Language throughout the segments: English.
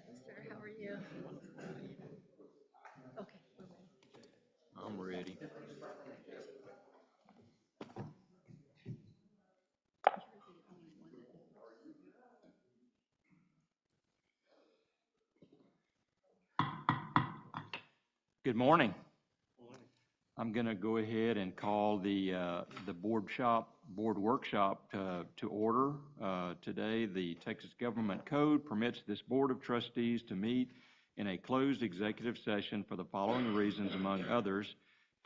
Lester, how are you? Okay, we're ready. I'm ready. You're the only one that. Good morning. I'm going to go ahead and call the board workshop to order. Today, the Texas Government Code permits this Board of Trustees to meet in a closed executive session for the following reasons, among others: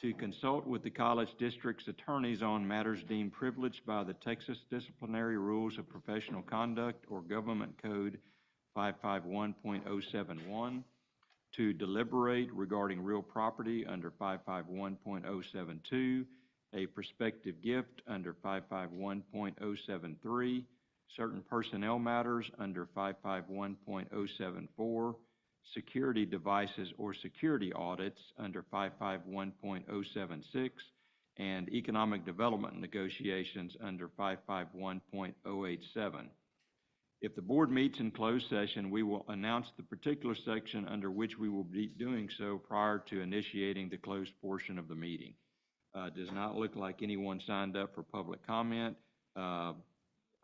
to consult with the college district's attorneys on matters deemed privileged by the Texas Disciplinary Rules of Professional Conduct or Government Code 551.071, to deliberate regarding real property under 551.072, a prospective gift under 551.073, certain personnel matters under 551.074, security devices or security audits under 551.076, and economic development negotiations under 551.087. If the board meets in closed session, we will announce the particular section under which we will be doing so prior to initiating the closed portion of the meeting. Does not look like anyone signed up for public comment. I'm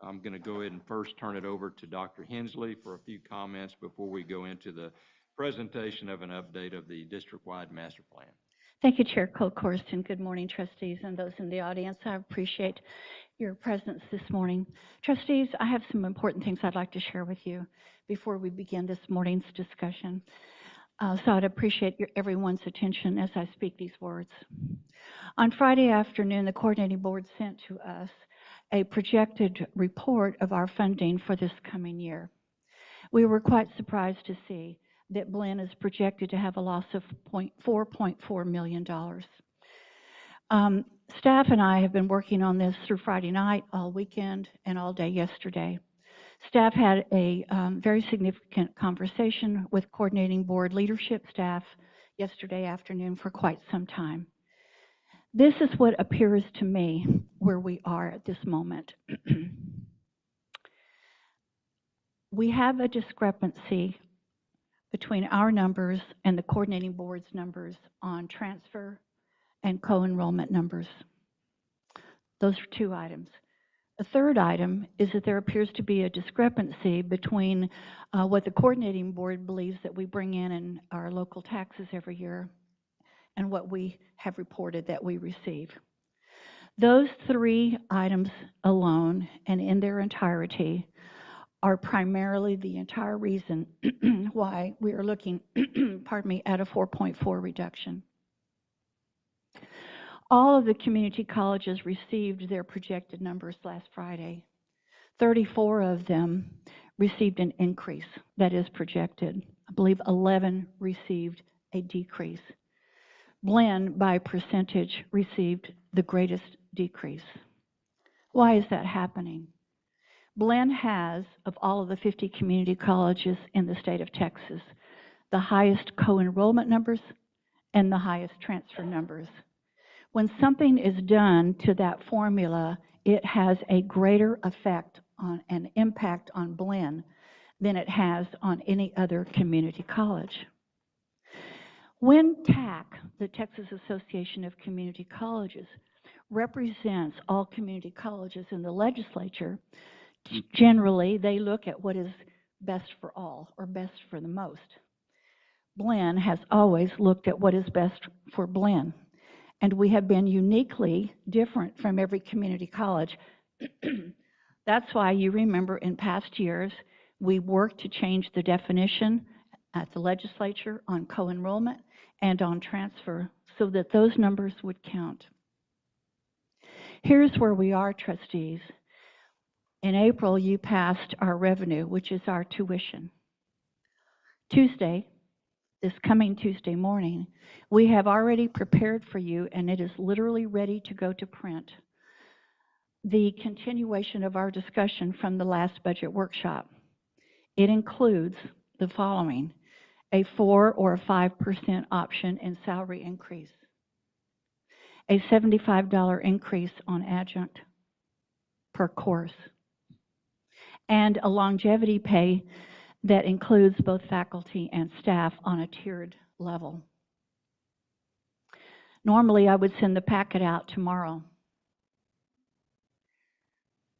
going to go ahead and first turn it over to Dr. Hensley for a few comments before we go into the presentation of an update of the district-wide master plan. Thank you, Chair Colcorst. Good morning, trustees and those in the audience. I appreciate your presence this morning. Trustees, I have some important things I'd like to share with you before we begin this morning's discussion. So I'd appreciate everyone's attention as I speak these words. On Friday afternoon, the coordinating board sent to us a projected report of our funding for this coming year. We were quite surprised to see that Blinn is projected to have a loss of $4.4 million. Staff and I have been working on this through Friday night, all weekend, and all day yesterday. Staff had a very significant conversation with coordinating board leadership staff yesterday afternoon for quite some time. This is what appears to me where we are at this moment. We have a discrepancy between our numbers and the coordinating board's numbers on transfer and co-enrollment numbers. Those are two items. A third item is that there appears to be a discrepancy between what the coordinating board believes that we bring in our local taxes every year and what we have reported that we receive. Those three items alone and in their entirety are primarily the entire reason why we are looking, pardon me, at a 4.4 reduction. All of the community colleges received their projected numbers last Friday. 34 of them received an increase that is projected. I believe 11 received a decrease. Blinn, by percentage, received the greatest decrease. Why is that happening? Blinn has, of all of the 50 community colleges in the state of Texas, the highest co-enrollment numbers and the highest transfer numbers. When something is done to that formula, it has a greater effect on an impact on Blinn than it has on any other community college. When TAC, the Texas Association of Community Colleges, represents all community colleges in the legislature, generally they look at what is best for all or best for the most. Blinn has always looked at what is best for Blinn. And we have been uniquely different from every community college. That's why you remember in past years, we worked to change the definition at the legislature on co-enrollment and on transfer so that those numbers would count. Here's where we are, trustees. In April, you passed our revenue, which is our tuition. Tuesday, this coming Tuesday morning, we have already prepared for you, and it is literally ready to go to print, the continuation of our discussion from the last budget workshop. It includes the following: a 4 or a 5% option in salary increase, a $75 increase on adjunct per course, and a longevity pay that includes both faculty and staff on a tiered level. Normally, I would send the packet out tomorrow.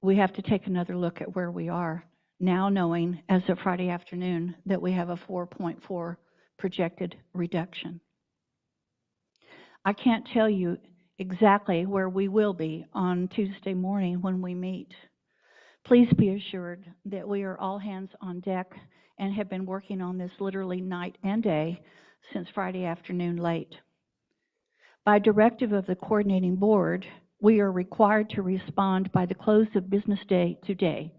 We have to take another look at where we are now, knowing as of Friday afternoon that we have a 4.4 projected reduction. I can't tell you exactly where we will be on Tuesday morning when we meet. Please be assured that we are all hands on deck and have been working on this literally night and day since Friday afternoon late. By directive of the coordinating board, we are required to respond by the close of business day today.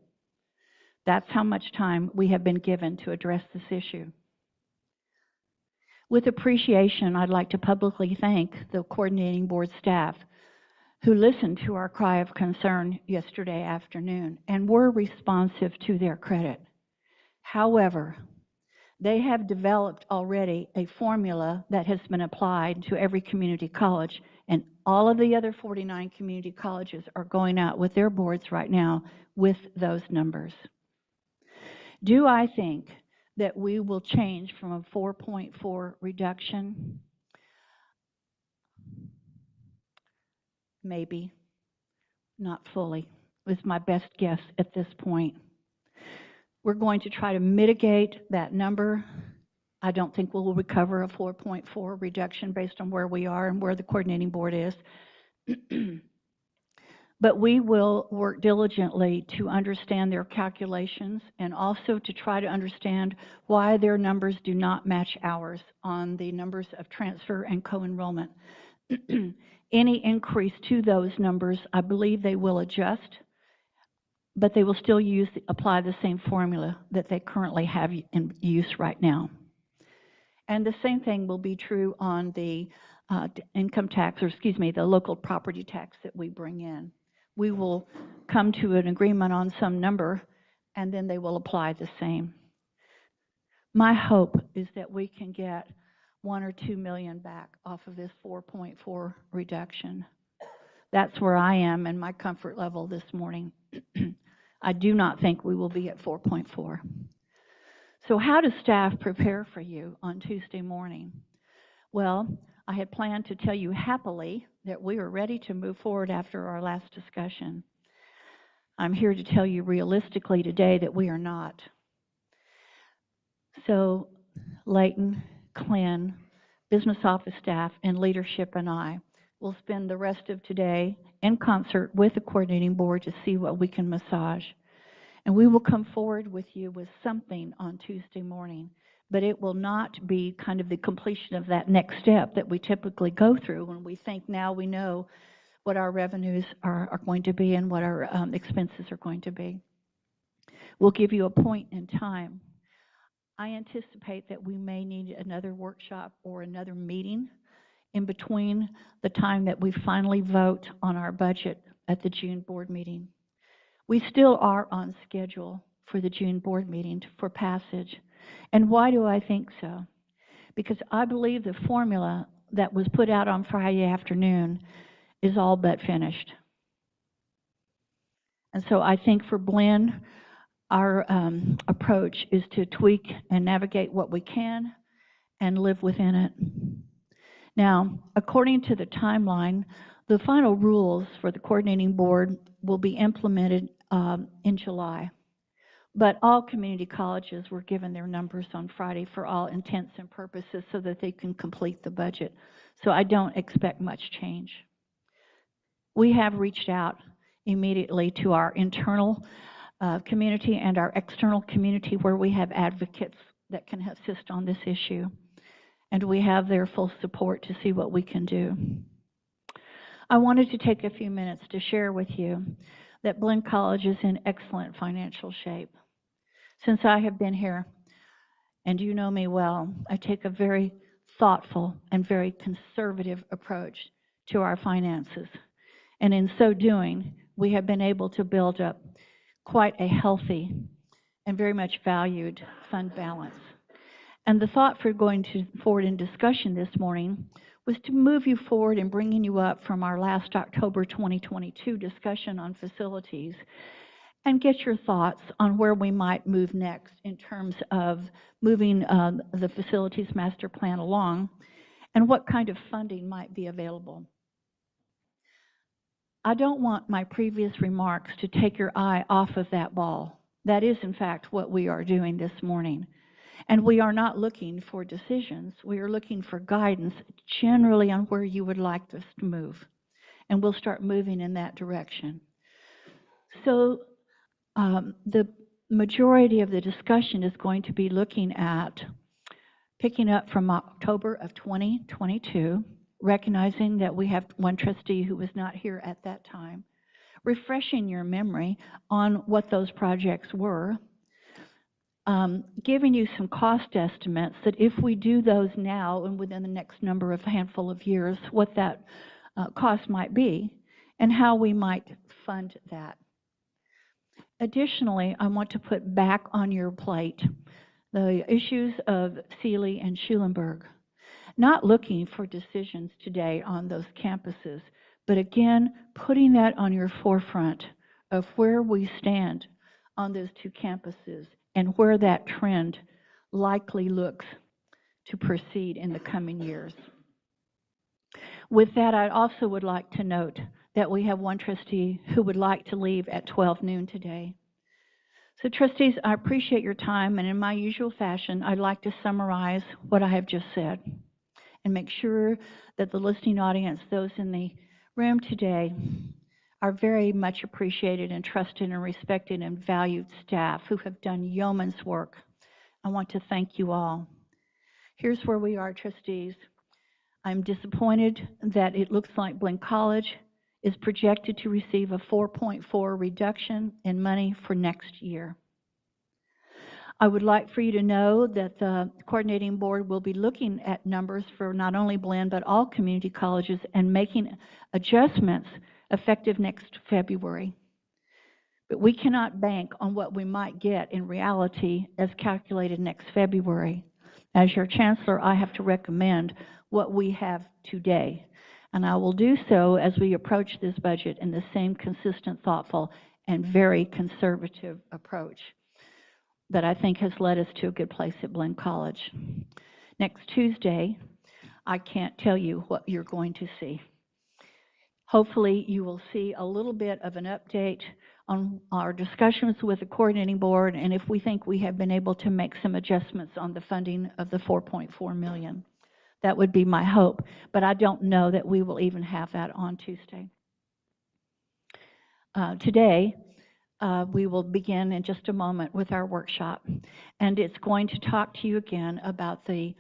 That's how much time we have been given to address this issue. With appreciation, I'd like to publicly thank the coordinating board staff who listened to our cry of concern yesterday afternoon and were responsive to their credit. However, they have developed already a formula that has been applied to every community college, and all of the other 49 community colleges are going out with their boards right now with those numbers. Do I think that we will change from a 4.4 reduction? Maybe, not fully, is my best guess at this point. We're going to try to mitigate that number. I don't think we'll recover a 4.4 reduction based on where we are and where the coordinating board is. But we will work diligently to understand their calculations and also to try to understand why their numbers do not match ours on the numbers of transfer and co-enrollment. Any increase to those numbers, I believe they will adjust, but they will still apply the same formula that they currently have in use right now. And the same thing will be true on the income tax, or excuse me, the local property tax that we bring in. We will come to an agreement on some number, and then they will apply the same. My hope is that we can get 1 or 2 million back off of this 4.4 reduction. That's where I am in my comfort level this morning. I do not think we will be at 4.4. So how does staff prepare for you on Tuesday morning? Well, I had planned to tell you happily that we are ready to move forward after our last discussion. I'm here to tell you realistically today that we are not. So Leighton, Clint, business office staff, and leadership and I will spend the rest of today in concert with the coordinating board to see what we can massage. And we will come forward with you with something on Tuesday morning, but it will not be kind of the completion of that next step that we typically go through when we think now we know what our revenues are going to be and what our expenses are going to be. We'll give you a point in time. I anticipate that we may need another workshop or another meeting in between the time that we finally vote on our budget at the June board meeting. We still are on schedule for the June board meeting for passage. And why do I think so? Because I believe the formula that was put out on Friday afternoon is all but finished. And so I think for Blinn, our approach is to tweak and navigate what we can and live within it. Now, according to the timeline, the final rules for the coordinating board will be implemented in July. But all community colleges were given their numbers on Friday for all intents and purposes so that they can complete the budget. So I don't expect much change. We have reached out immediately to our internal community and our external community where we have advocates that can assist on this issue. And we have their full support to see what we can do. I wanted to take a few minutes to share with you that Blinn College is in excellent financial shape. Since I have been here, and you know me well, I take a very thoughtful and very conservative approach to our finances. And in so doing, we have been able to build up quite a healthy and very much valued fund balance. And the thought for going forward in discussion this morning was to move you forward and bringing you up from our last October 2022 discussion on facilities and get your thoughts on where we might move next in terms of moving the facilities master plan along and what kind of funding might be available. I don't want my previous remarks to take your eye off of that ball. That is, in fact, what we are doing this morning. And we are not looking for decisions. We are looking for guidance generally on where you would like us to move. And we'll start moving in that direction. So the majority of the discussion is going to be looking at picking up from October of 2022, recognizing that we have one trustee who was not here at that time, refreshing your memory on what those projects were, giving you some cost estimates that if we do those now and within the next handful of years, what that cost might be and how we might fund that. Additionally, I want to put back on your plate the issues of Seeley and Schulenburg. Not looking for decisions today on those campuses, but again, putting that on your forefront of where we stand on those two campuses and where that trend likely looks to proceed in the coming years. With that, I also would like to note that we have one trustee who would like to leave at 12 noon today. So trustees, I appreciate your time, and in my usual fashion, I'd like to summarize what I have just said and make sure that the listening audience, those in the room today, our very much appreciated and trusted and respected and valued staff who have done yeoman's work. I want to thank you all. Here's where we are, trustees. I'm disappointed that it looks like Blinn College is projected to receive a 4.4 reduction in money for next year. I would like for you to know that the coordinating board will be looking at numbers for not only Blinn but all community colleges and making adjustments effective next February. But we cannot bank on what we might get in reality as calculated next February. As your chancellor, I have to recommend what we have today. And I will do so as we approach this budget in the same consistent, thoughtful, and very conservative approach that I think has led us to a good place at Blinn College. Next Tuesday, I can't tell you what you're going to see. Hopefully, you will see a little bit of an update on our discussions with the coordinating board and if we think we have been able to make some adjustments on the funding of the $4.4 million. That would be my hope, but I don't know that we will even have that on Tuesday. Today, we will begin in just a moment with our workshop, and it's going to talk to you again about the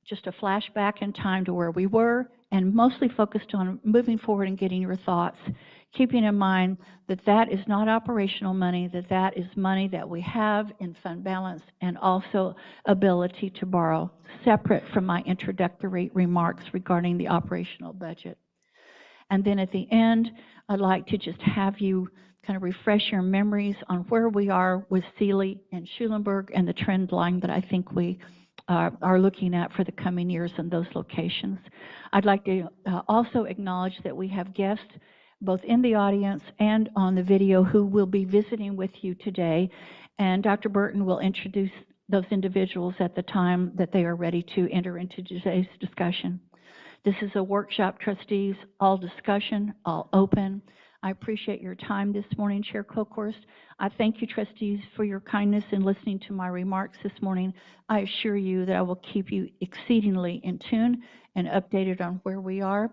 just a flashback in time to where we were, and mostly focused on moving forward and getting your thoughts, keeping in mind that that is not operational money, that that is money that we have in fund balance and also ability to borrow, separate from my introductory remarks regarding the operational budget. And then at the end, I'd like to just have you kind of refresh your memories on where we are with Sealy and Schulenburg and the trend line that I think we are looking at for the coming years in those locations. I'd like to also acknowledge that we have guests both in the audience and on the video who will be visiting with you today, and Dr. Burton will introduce those individuals at the time that they are ready to enter into today's discussion. This is a workshop, trustees, all discussion, all open. I appreciate your time this morning, Chair Kokhorst. I thank you, trustees, for your kindness in listening to my remarks this morning. I assure you that I will keep you exceedingly in tune and updated on where we are.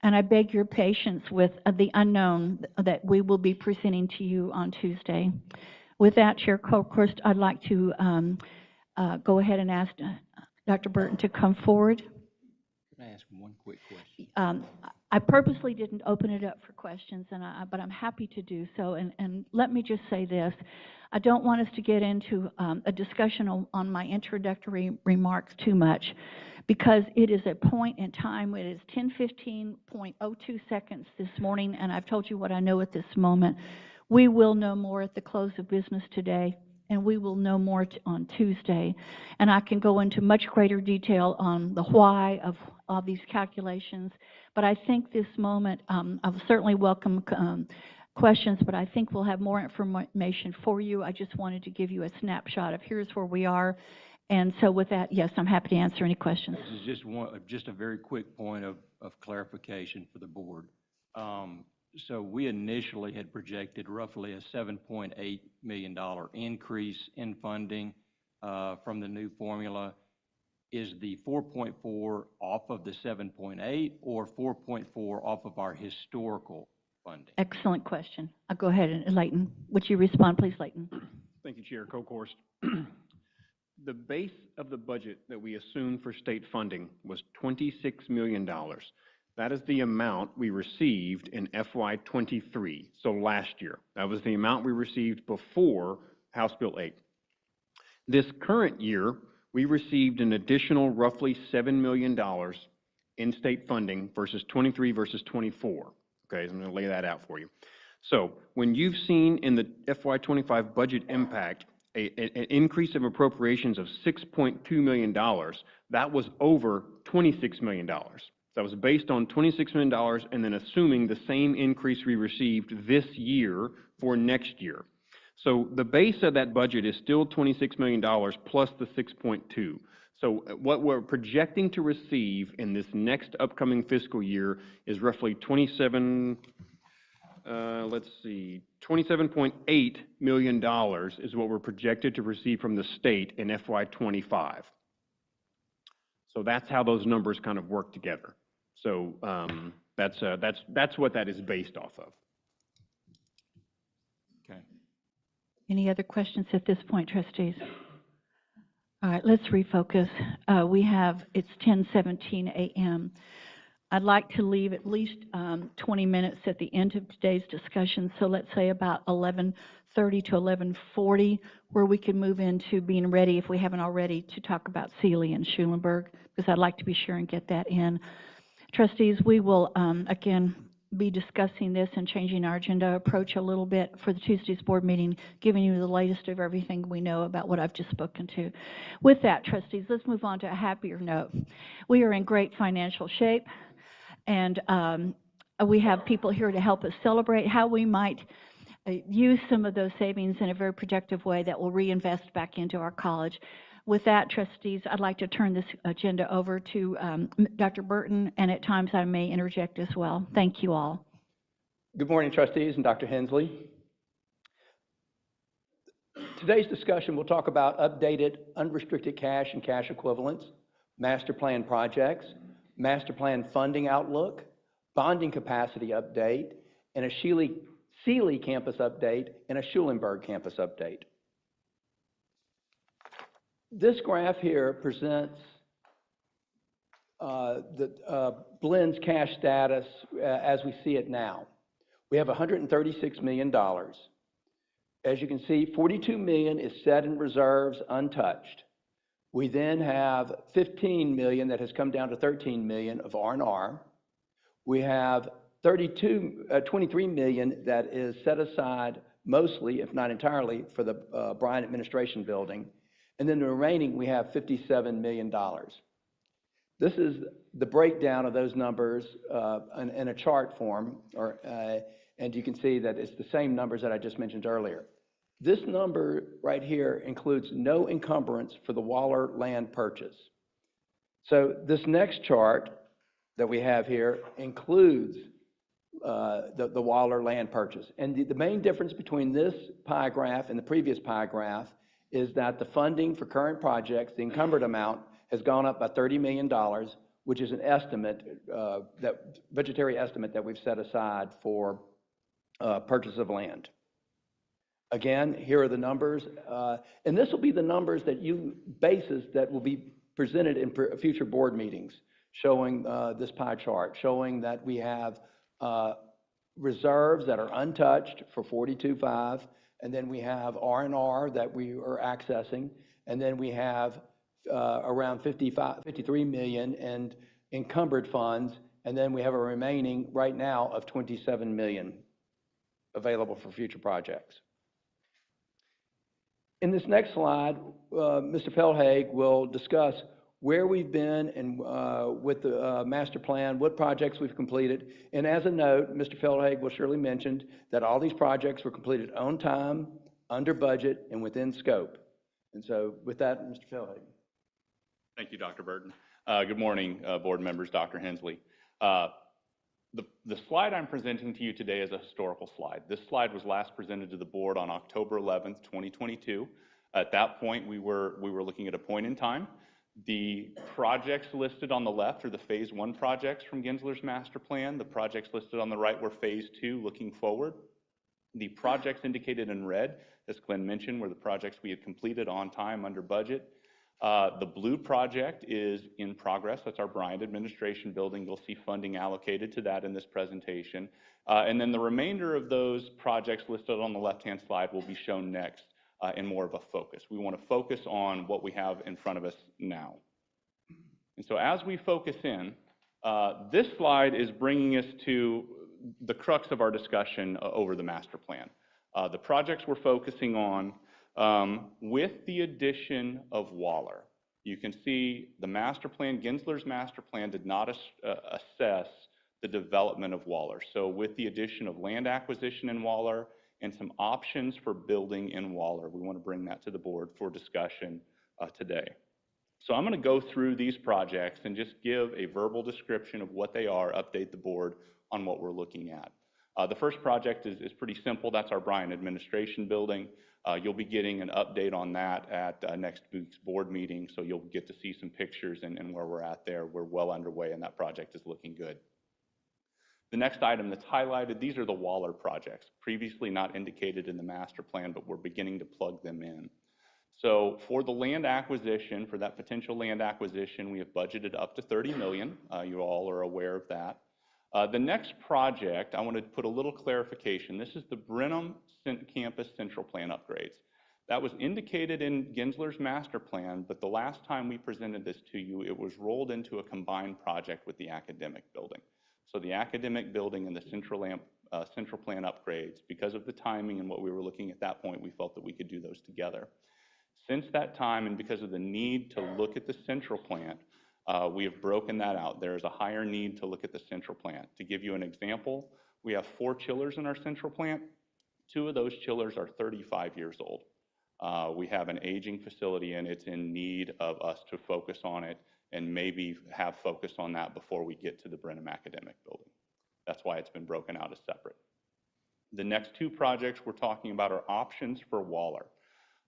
And I beg your patience with the unknown that we will be presenting to you on Tuesday. With that, Chair Kokhorst, I'd like to go ahead and ask Dr. Burton to come forward. Can I ask one quick question? I purposely didn't open it up for questions, but I'm happy to do so. And let me just say this. I don't want us to get into a discussion on my introductory remarks too much, because it is a point in time. It is 10:15.02 seconds this morning, and I've told you what I know at this moment. We will know more at the close of business today, and we will know more on Tuesday. And I can go into much greater detail on the why of these calculations. But I think this moment, I will certainly welcome questions, but I think we'll have more information for you. I just wanted to give you a snapshot of here's where we are. And so with that, yes, I'm happy to answer any questions. This is just a very quick point of clarification for the board. So we initially had projected roughly a $7.8 million increase in funding from the new formula. Is the 4.4 off of the 7.8 or 4.4 off of our historical funding? Excellent question. I'll go ahead and Leighton. Would you respond, please, Leighton? Thank you, Chair Kokhorst. The base of the budget that we assumed for state funding was $26 million. That is the amount we received in FY23, so last year. That was the amount we received before House Bill 8. This current year, we received an additional roughly $7 million in state funding versus 23 versus 24. Okay, so I'm going to lay that out for you. So when you've seen in the FY25 budget impact an increase of appropriations of $6.2 million, that was over $26 million. That was based on $26 million and then assuming the same increase we received this year for next year. So the base of that budget is still $26 million plus the 6.2. So what we're projecting to receive in this next upcoming fiscal year is roughly $27.8 million is what we're projected to receive from the state in FY25. So that's how those numbers kind of work together. So That's what that is based off of. Okay. Any other questions at this point, trustees? All right, let's refocus. It's 10:17 a.m. I'd like to leave at least 20 minutes at the end of today's discussion, so let's say about 11:30 to 11:40, where we can move into being ready, if we haven't already, to talk about Sealy and Schulenburg, because I'd like to be sure and get that in. Trustees, we will, again, be discussing this and changing our agenda approach a little bit for the Tuesday's board meeting, giving you the latest of everything we know about what I've just spoken to. With that, trustees, let's move on to a happier note. We are in great financial shape, and we have people here to help us celebrate how we might use some of those savings in a very productive way that will reinvest back into our college. With that, trustees, I'd like to turn this agenda over to Dr. Burton, and at times I may interject as well. Thank you all. Good morning, trustees and Dr. Hensley. Today's discussion will talk about updated unrestricted cash and cash equivalents, master plan projects, master plan funding outlook, bonding capacity update, and a Sealy campus update and a Schulenburg campus update. This graph here presents Blinn's cash status as we see it now. We have $136 million. As you can see, $42 million is set in reserves untouched. We then have $15 million that has come down to $13 million of R&R. We have $23 million that is set aside mostly, if not entirely, for the Bryant Administration Building. And then the remaining, we have $57 million. This is the breakdown of those numbers in a chart form, and you can see that it's the same numbers that I just mentioned earlier. This number right here includes no encumbrance for the Waller land purchase. So this next chart that we have here includes the Waller land purchase. And the main difference between this pie graph and the previous pie graph is that the funding for current projects, the encumbered amount, has gone up by $30 million, which is an estimate, budgetary estimate that we've set aside for purchase of land. Again, here are the numbers, and this will be the numbers basis that will be presented in future board meetings, showing this pie chart, showing that we have reserves that are untouched for 42.5, and then we have R&R that we are accessing, and then we have around 53 million in encumbered funds, and then we have a remaining right now of 27 million available for future projects. In this next slide, Mr. Feldhage will discuss where we've been and with the master plan, what projects we've completed. And as a note, Mr. Feldhage will surely mention that all these projects were completed on time, under budget, and within scope. And so with that, Mr. Feldhage. Thank you, Dr. Burton. Good morning, board members, Dr. Hensley. The slide I'm presenting to you today is a historical slide. This slide was last presented to the board on October 11th, 2022. At that point, we were looking at a point in time. The projects listed on the left are the phase 1 projects from Gensler's master plan. The projects listed on the right were phase 2 looking forward. The projects indicated in red, as Glenn mentioned, were the projects we had completed on time under budget. The blue project is in progress. That's our Bryant Administration Building. You'll see funding allocated to that in this presentation. And then the remainder of those projects listed on the left-hand slide will be shown next in more of a focus. We want to focus on what we have in front of us now. And so as we focus in, this slide is bringing us to the crux of our discussion over the master plan. The projects we're focusing on with the addition of Waller. You can see the master plan, Gensler's master plan did not assess the development of Waller. So with the addition of land acquisition in Waller and some options for building in Waller, we want to bring that to the board for discussion today. So I'm going to go through these projects and just give a verbal description of what they are, update the board on what we're looking at. The first project is pretty simple. That's our Bryant Administration Building. You'll be getting an update on that at next week's board meeting, so you'll get to see some pictures and where we're at there. We're well underway, and that project is looking good. The next item that's highlighted, these are the Waller projects, previously not indicated in the master plan, but we're beginning to plug them in. So for the land acquisition, for that potential land acquisition, we have budgeted up to $30 million. You all are aware of that. The next project, I want to put a little clarification. This is the Brenham Campus Central Plan upgrades. That was indicated in Gensler's master plan, but the last time we presented this to you, it was rolled into a combined project with the academic building. So the academic building and the central plan upgrades, because of the timing and what we were looking at that point, we felt that we could do those together. Since that time, and because of the need to look at the central plant, we have broken that out. There is a higher need to look at the central plant. To give you an example, we have 4 chillers in our central plant. 2 of those chillers are 35 years old. We have an aging facility, and it's in need of us to focus on it and maybe have focus on that before we get to the Brenham Academic Building. That's why it's been broken out as separate. The next 2 projects we're talking about are options for Waller.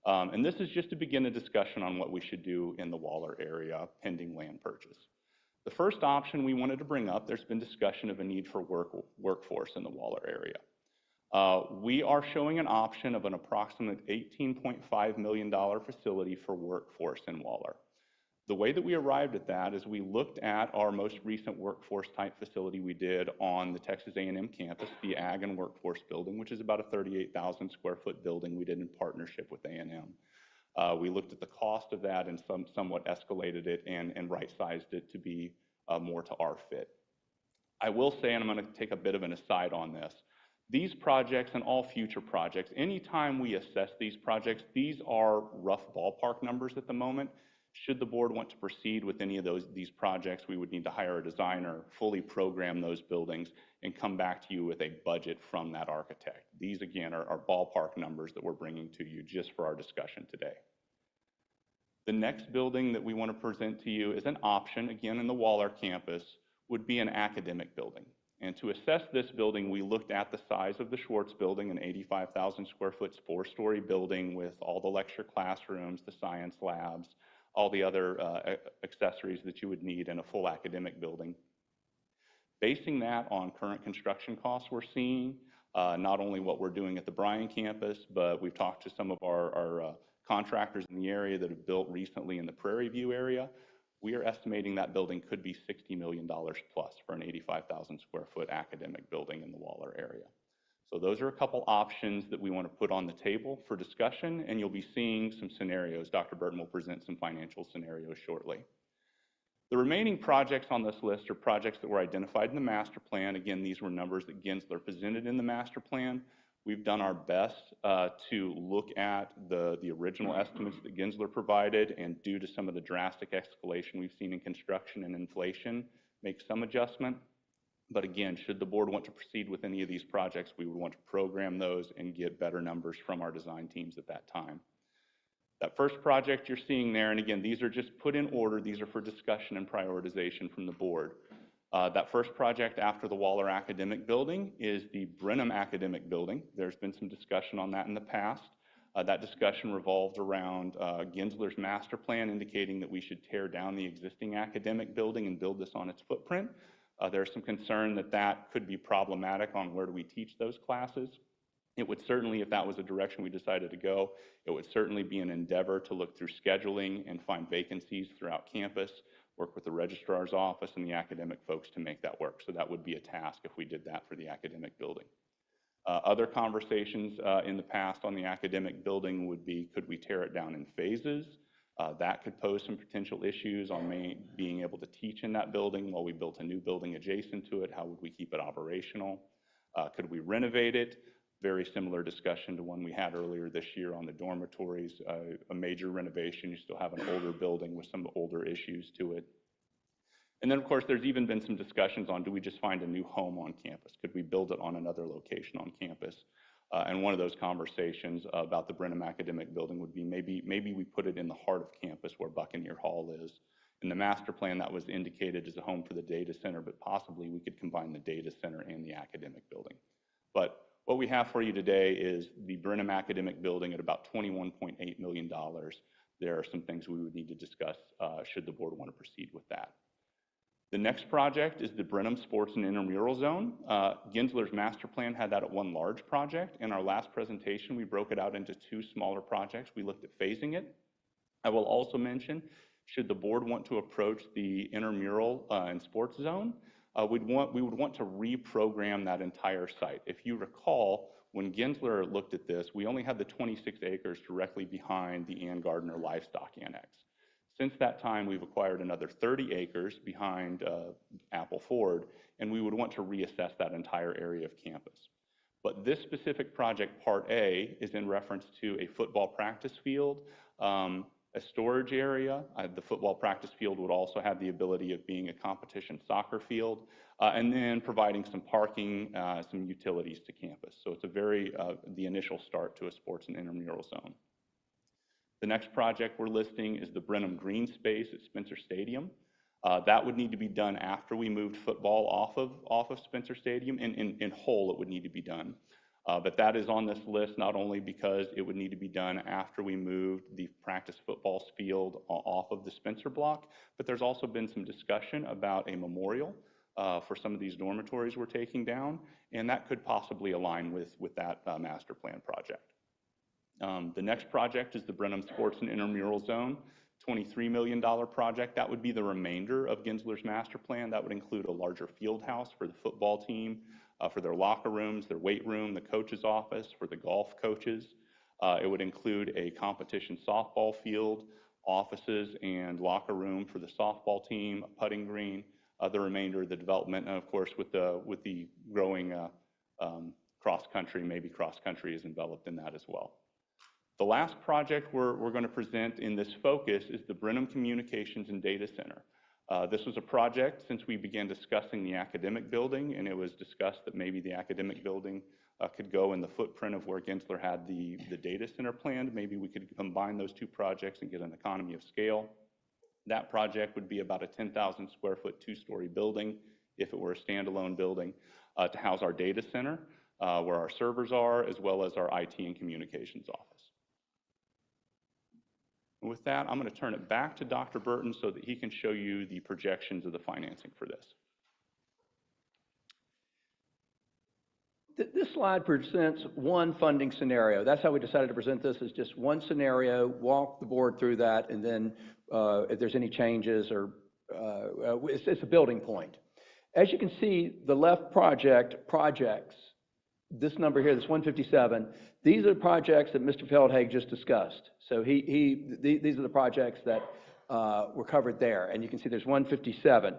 And this is just to begin a discussion on what we should do in the Waller area pending land purchase. The first option we wanted to bring up, there's been discussion of a need for workforce in the Waller area. We are showing an option of an approximate $18.5 million facility for workforce in Waller. The way that we arrived at that is we looked at our most recent workforce type facility we did on the Texas A&M campus, the Ag and Workforce Building, which is about a 38,000 square foot building we did in partnership with A&M. We looked at the cost of that and somewhat escalated it and right-sized it to be more to our fit. I will say, and I'm going to take a bit of an aside on this, these projects and all future projects, anytime we assess these projects, these are rough ballpark numbers at the moment. Should the board want to proceed with any of these projects, we would need to hire a designer, fully program those buildings, and come back to you with a budget from that architect. These, again, are ballpark numbers that we're bringing to you just for our discussion today. The next building that we want to present to you is an option, again, in the Waller campus, would be an academic building. And to assess this building, we looked at the size of the Schwartz building, an 85,000 square foot 4-story building with all the lecture classrooms, the science labs, all the other accessories that you would need in a full academic building. Basing that on current construction costs we're seeing, not only what we're doing at the Bryan campus, but we've talked to some of our contractors in the area that have built recently in the Prairie View area. We are estimating that building could be $60 million plus for an 85,000 square foot academic building in the Waller area. So those are a couple options that we want to put on the table for discussion, and you'll be seeing some scenarios. Dr. Burton will present some financial scenarios shortly. The remaining projects on this list are projects that were identified in the master plan. Again, these were numbers that Gensler presented in the master plan. We've done our best to look at the original estimates that Gensler provided, and due to some of the drastic escalation we've seen in construction and inflation, make some adjustment. But again, should the board want to proceed with any of these projects, we would want to program those and get better numbers from our design teams at that time. That first project you're seeing there, and again, these are just put in order. These are for discussion and prioritization from the board. That first project after the Waller Academic Building is the Brenham Academic Building. There's been some discussion on that in the past. That discussion revolved around Gensler's master plan indicating that we should tear down the existing academic building and build this on its footprint. There's some concern that that could be problematic on where do we teach those classes. It would certainly, if that was a direction we decided to go, it would certainly be an endeavor to look through scheduling and find vacancies throughout campus, work with the registrar's office and the academic folks to make that work. So that would be a task if we did that for the academic building. Other conversations in the past on the academic building would be, could we tear it down in phases? That could pose some potential issues on being able to teach in that building while we built a new building adjacent to it. How would we keep it operational? Could we renovate it? Very similar discussion to one we had earlier this year on the dormitories. A major renovation, you still have an older building with some older issues to it. And then, of course, there's even been some discussions on, do we just find a new home on campus? Could we build it on another location on campus? And one of those conversations about the Brenham Academic Building would be maybe we put it in the heart of campus where Buccaneer Hall is. In the master plan, that was indicated as a home for the data center, but possibly we could combine the data center and the academic building. But what we have for you today is the Brenham Academic Building at about $21.8 million. There are some things we would need to discuss should the board want to proceed with that. The next project is the Brenham Sports and Intramural Zone. Gensler's master plan had that at one large project. In our last presentation, we broke it out into two smaller projects. We looked at phasing it. I will also mention, should the board want to approach the intramural and sports zone, we would want to reprogram that entire site. If you recall, when Gensler looked at this, we only had the 26 acres directly behind the Ann Gardner Livestock Annex. Since that time, we've acquired another 30 acres behind Apple Ford, and we would want to reassess that entire area of campus. But this specific project, Part A, is in reference to a football practice field, a storage area. The football practice field would also have the ability of being a competition soccer field, and then providing some parking, some utilities to campus. So it's the initial start to a sports and intramural zone. The next project we're listing is the Brenham Green Space at Spencer Stadium. That would need to be done after we moved football off of Spencer Stadium. In whole, it would need to be done. But that is on this list not only because it would need to be done after we moved the practice football field off of the Spencer block, but there's also been some discussion about a memorial for some of these dormitories we're taking down, and that could possibly align with that master plan project. The next project is the Brenham Sports and Intramural Zone, $23 million project. That would be the remainder of Gensler's master plan. That would include a larger field house for the football team, for their locker rooms, their weight room, the coach's office, for the golf coaches. It would include a competition softball field, offices and locker room for the softball team, a putting green, the remainder of the development, and of course with the growing cross country, maybe cross country is enveloped in that as well. The last project we're going to present in this focus is the Brenham Communications and Data Center. This was a project since we began discussing the academic building, and it was discussed that maybe the academic building could go in the footprint of where Gensler had the data center planned. Maybe we could combine those two projects and get an economy of scale. That project would be about a 10,000 square foot, two-story building, if it were a standalone building, to house our data center, where our servers are, as well as our IT and communications office. And with that, I'm going to turn it back to Dr. Burton so that he can show you the projections of the financing for this. This slide presents one funding scenario. That's how we decided to present this, is just one scenario, walk the board through that, and then if there's any changes or it's a building point. As you can see, the left projects, this number here, this 157, these are projects that Mr. Feldhage just discussed. So these are the projects that were covered there, and you can see there's 157.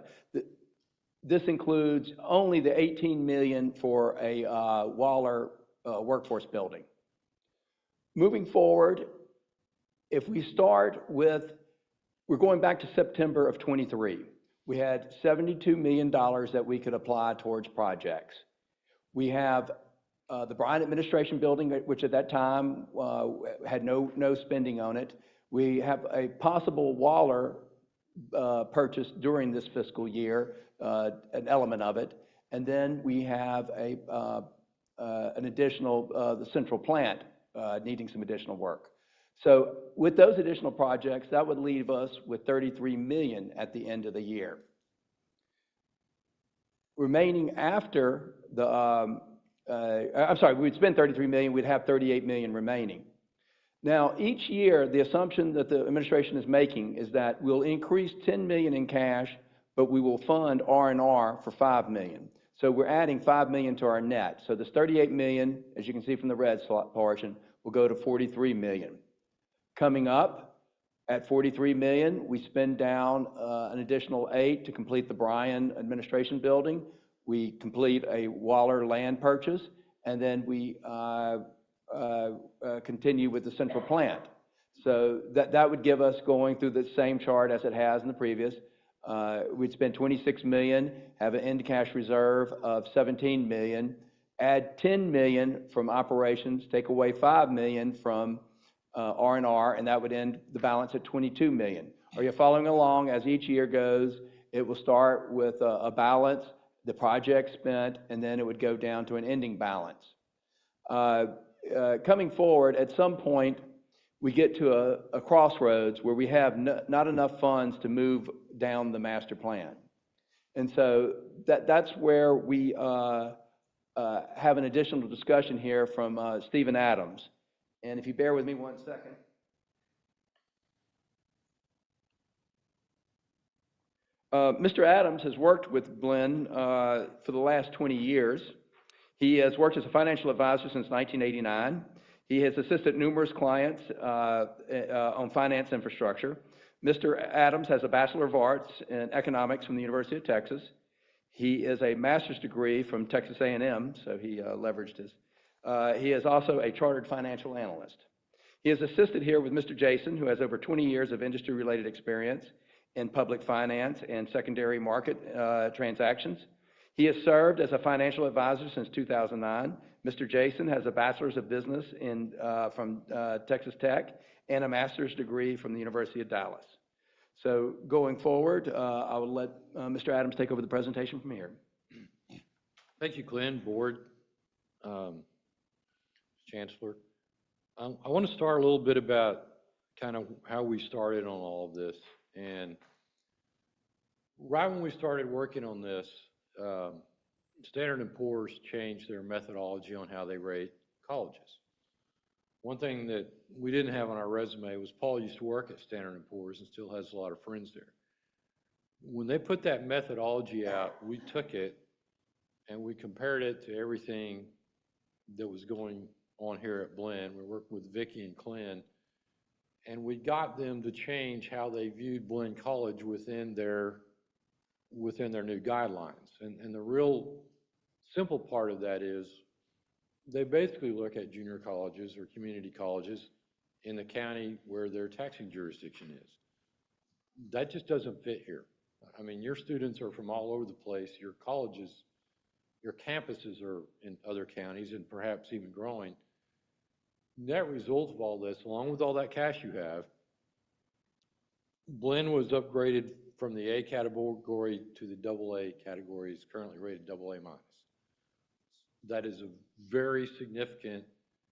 This includes only the $18 million for a Waller workforce building. Moving forward, if we start with, we're going back to September of 23. We had $72 million that we could apply towards projects. We have the Bryant Administration Building, which at that time had no spending on it. We have a possible Waller purchase during this fiscal year, an element of it, and then we have an additional, the central plant needing some additional work. So with those additional projects, that would leave us with $33 million at the end of the year. Remaining after the, I'm sorry, we'd spend $33 million, we'd have $38 million remaining. Now, each year, the assumption that the administration is making is that we'll increase $10 million in cash, but we will fund R&R for $5 million. So we're adding $5 million to our net. So this $38 million, as you can see from the red portion, will go to $43 million. Coming up at $43 million, we spend down an additional $8 to complete the Bryan Administration Building. We complete a Waller land purchase, and then we continue with the central plant. So that would give us, going through the same chart as it has in the previous, we'd spend $26 million, have an end cash reserve of $17 million, add $10 million from operations, take away $5 million from R&R, and that would end the balance at $22 million. Are you following along? As each year goes, it will start with a balance, the project spent, and then it would go down to an ending balance. Coming forward, at some point, we get to a crossroads where we have not enough funds to move down the master plan. And so that's where we have an additional discussion here from Stephen Adams. And if you bear with me 1 second. Mr. Adams has worked with Blinn for the last 20 years. He has worked as a financial advisor since 1989. He has assisted numerous clients on finance infrastructure. Mr. Adams has a Bachelor of Arts in Economics from the University of Texas. He is a master's degree from Texas A&M, so he leveraged his. He is also a chartered financial analyst. He is assisted here with Mr. Jason, who has over 20 years of industry-related experience in public finance and secondary market transactions. He has served as a financial advisor since 2009. Mr. Jason has a Bachelor's of Business from Texas Tech and a master's degree from the University of Dallas. So going forward, I will let Mr. Adams take over the presentation from here. Thank you, Glenn, Board, Chancellor. I want to start a little bit about kind of how we started on all of this. And right when we started working on this, Standard & Poor's changed their methodology on how they rate colleges. One thing that we didn't have on our resume was Paul used to work at Standard & Poor's and still has a lot of friends there. When they put that methodology out, we took it and we compared it to everything that was going on here at Blinn. We worked with Vicki and Clint, and we got them to change how they viewed Blinn College within their new guidelines. And the real simple part of that is they basically look at junior colleges or community colleges in the county where their taxing jurisdiction is. That just doesn't fit here. I mean, your students are from all over the place. Your colleges, your campuses are in other counties and perhaps even growing. Net result of all this, along with all that cash you have, Blinn was upgraded from the A category to the AA category. Is currently rated AA minus. That is a very significant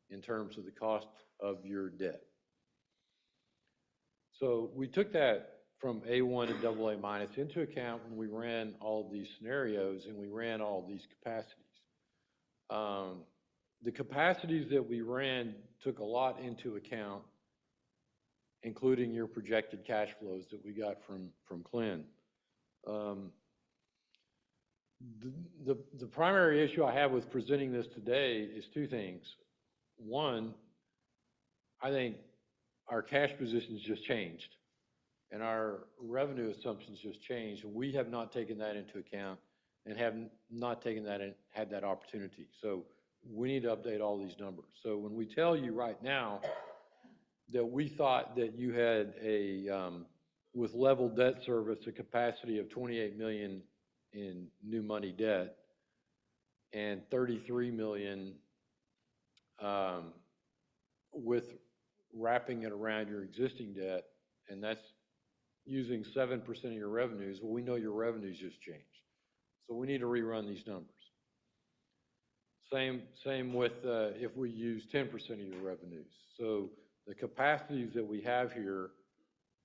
in terms of the cost of your debt. So we took that from A1 to AA minus into account when we ran all these scenarios and we ran all these capacities. The capacities that we ran took a lot into account, including your projected cash flows that we got from Clint. The primary issue I have with presenting this today is two things. One, I think our cash positions just changed and our revenue assumptions just changed, and we have not taken that into account and have not taken that and had that opportunity. So we need to update all these numbers. So when we tell you right now that we thought that you had with level debt service, a capacity of $28 million in new money debt and $33 million with wrapping it around your existing debt, and that's using 7% of your revenues. Well, we know your revenues just changed. So we need to rerun these numbers. Same with if we use 10% of your revenues. So the capacities that we have here,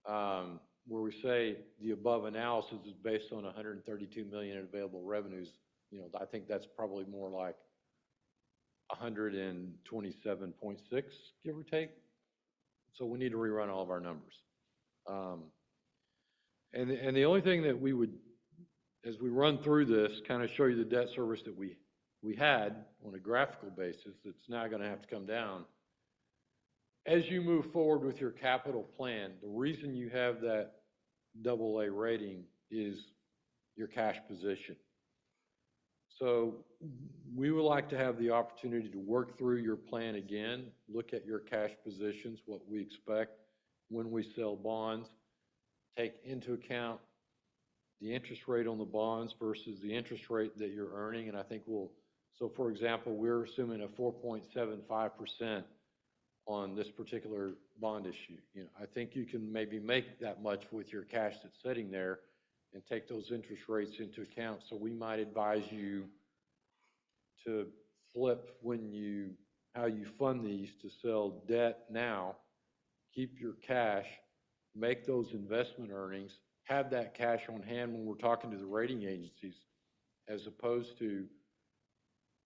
where we say the above analysis is based on 132 million in available revenues, you know, I think that's probably more like 127.6, give or take. So we need to rerun all of our numbers. And the only thing that we would, as we run through this, kind of show you the debt service that we had on a graphical basis that's now going to have to come down. As you move forward with your capital plan, the reason you have that AA rating is your cash position. So we would like to have the opportunity to work through your plan again, look at your cash positions, what we expect when we sell bonds, take into account the interest rate on the bonds versus the interest rate that you're earning. And I think so for example, we're assuming a 4.75% on this particular bond issue. You know, I think you can maybe make that much with your cash that's sitting there and take those interest rates into account. So we might advise you to flip how you fund these to sell debt now, keep your cash, make those investment earnings, have that cash on hand when we're talking to the rating agencies, as opposed to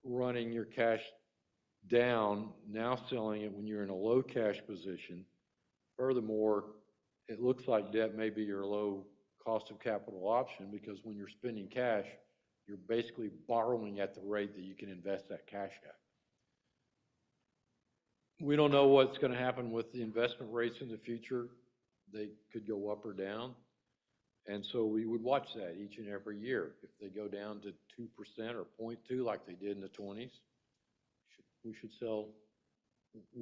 running your cash down, now selling it when you're in a low cash position. Furthermore, it looks like debt may be your low cost of capital option, because when you're spending cash, you're basically borrowing at the rate that you can invest that cash at. We don't know what's going to happen with the investment rates in the future. They could go up or down. And so we would watch that each and every year. If they go down to 2% or 0.2 like they did in the 20s, we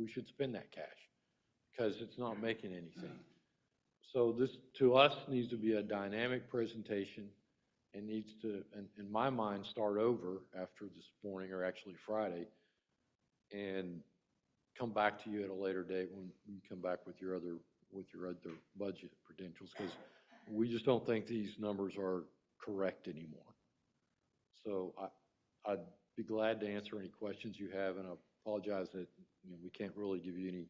should spend that cash, because it's not making anything. So this, to us, needs to be a dynamic presentation, and needs to, in my mind, start over after this morning, or actually Friday, and come back to you at a later date when you come back with your other budget credentials, because we just don't think these numbers are correct anymore. So I'd be glad to answer any questions you have, and I apologize that we can't really give you any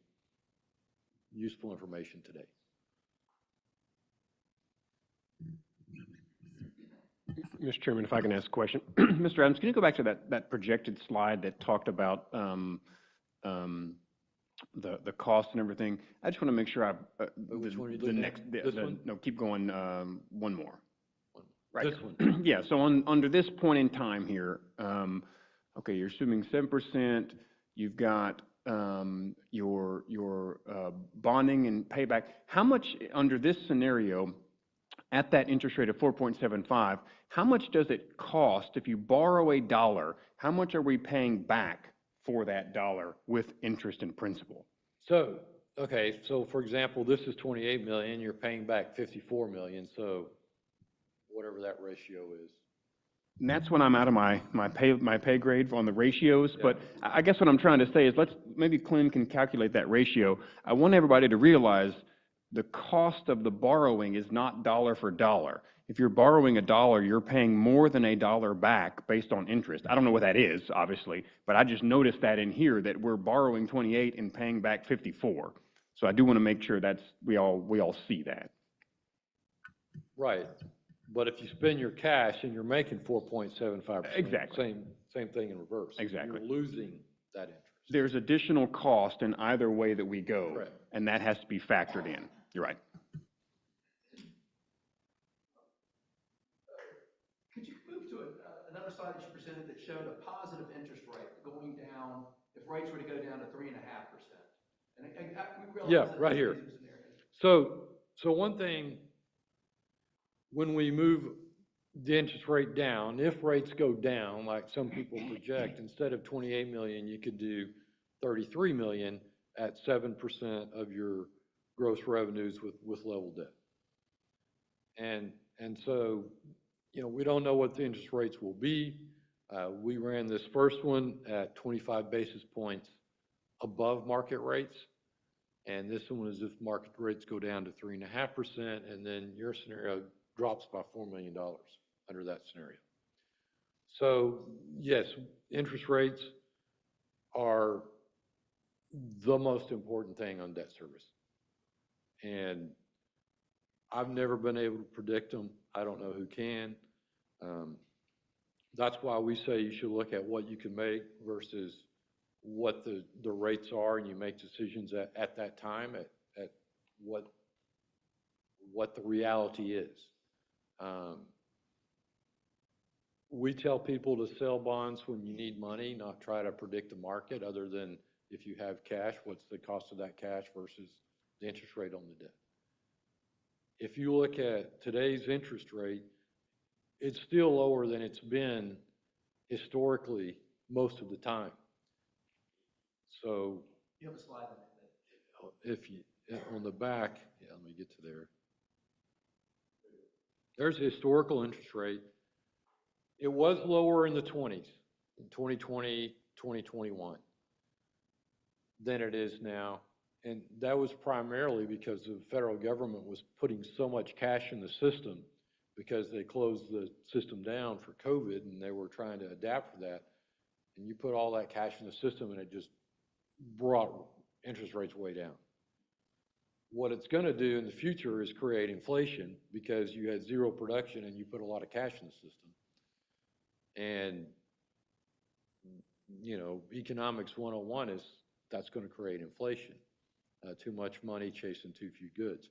useful information today. Mr. Chairman, if I can ask a question. Mr. Adams, can you go back to that projected slide that talked about the cost and everything? I just want to make sure Which one are you looking at? This one? No, keep going, one more. Right. This one? Yeah, so under this point in time here, okay, you're assuming 7%, you've got your bonding and payback. How much, under this scenario, at that interest rate of 4.75, how much does it cost if you borrow $1? How much are we paying back for that dollar with interest and principal? So, okay, so for example, this is 28 million, you're paying back 54 million, so whatever that ratio is. And that's when I'm out of my pay grade on the ratios, but I guess what I'm trying to say is maybe Clint can calculate that ratio. I want everybody to realize the cost of the borrowing is not dollar for dollar. If you're borrowing $1, you're paying more than $1 back based on interest. I don't know what that is, obviously, but I just noticed that in here, that we're borrowing 28 and paying back 54. So I do want to make sure we all see that. Right, but if you spend your cash and you're making 4.75%, Exactly. same thing in reverse. Exactly. You're losing that interest. There's additional cost in either way that we go, Correct. and that has to be factored in. You're right. Could you move to another slide that you presented that showed a positive interest rate going down, if rates were to go down to 3.5%? And we realize Yeah, that right here. So one thing, when we move the interest rate down, if rates go down, like some people project, instead of 28 million, you could do 33 million at 7% of your gross revenues with level debt. And so, we don't know what the interest rates will be. We ran this first one at 25 basis points above market rates. And this one is if market rates go down to 3.5%, and then your scenario drops by $4 million under that scenario. So yes, interest rates are the most important thing on debt service. And I've never been able to predict them. I don't know who can. That's why we say you should look at what you can make versus what the rates are, and you make decisions at that time at what the reality is. We tell people to sell bonds when you need money, not try to predict the market, other than if you have cash, what's the cost of that cash versus the interest rate on the debt. If you look at today's interest rate, it's still lower than it's been historically most of the time. So You have a slide on that. if you, on the back, yeah, let me get to there. There's a historical interest rate. It was lower in the 20s, in 2020, 2021, than it is now. And that was primarily because the federal government was putting so much cash in the system because they closed the system down for COVID, and they were trying to adapt for that. And you put all that cash in the system, and it just brought interest rates way down. What it's going to do in the future is create inflation because you had zero production and you put a lot of cash in the system. And, you know, economics 101 is that's going to create inflation. Too much money chasing too few goods.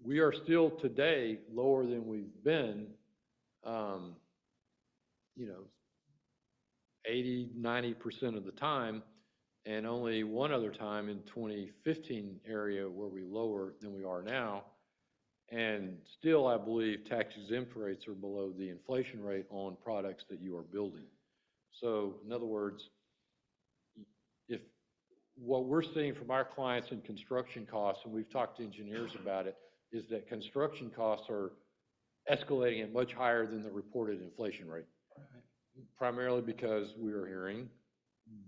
We are still today lower than we've been, you know, 80, 90% of the time, and only one other time in 2015 area where we lower than we are now. And still, I believe tax exempt rates are below the inflation rate on products that you are building. So in other words, if what we're seeing from our clients in construction costs, and we've talked to engineers about it, is that construction costs are escalating at much higher than the reported inflation rate. Primarily because we are hearing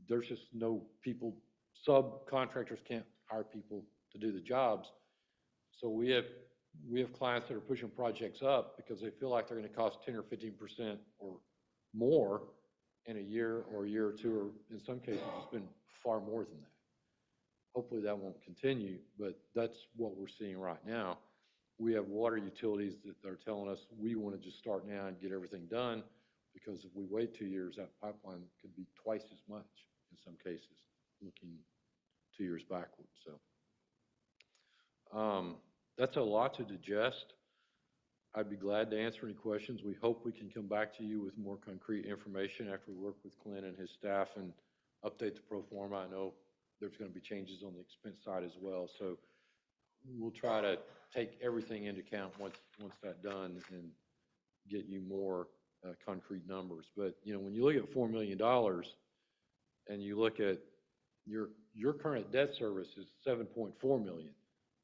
there's just no people, subcontractors can't hire people to do the jobs. So we have clients that are pushing projects up because they feel like they're going to cost 10 or 15% or more in a year or two, or in some cases it's been far more than that. Hopefully that won't continue, but that's what we're seeing right now. We have water utilities that are telling us we want to just start now and get everything done, because if we wait 2 years, that pipeline could be twice as much in some cases, looking 2 years backwards. So that's a lot to digest. I'd be glad to answer any questions. We hope we can come back to you with more concrete information after we work with Clint and his staff and update the pro forma. I know there's going to be changes on the expense side as well. So we'll try to take everything into account once that's done and get you more concrete numbers. But, you know, when you look at $4 million and you look at your current debt service is $7.4 million,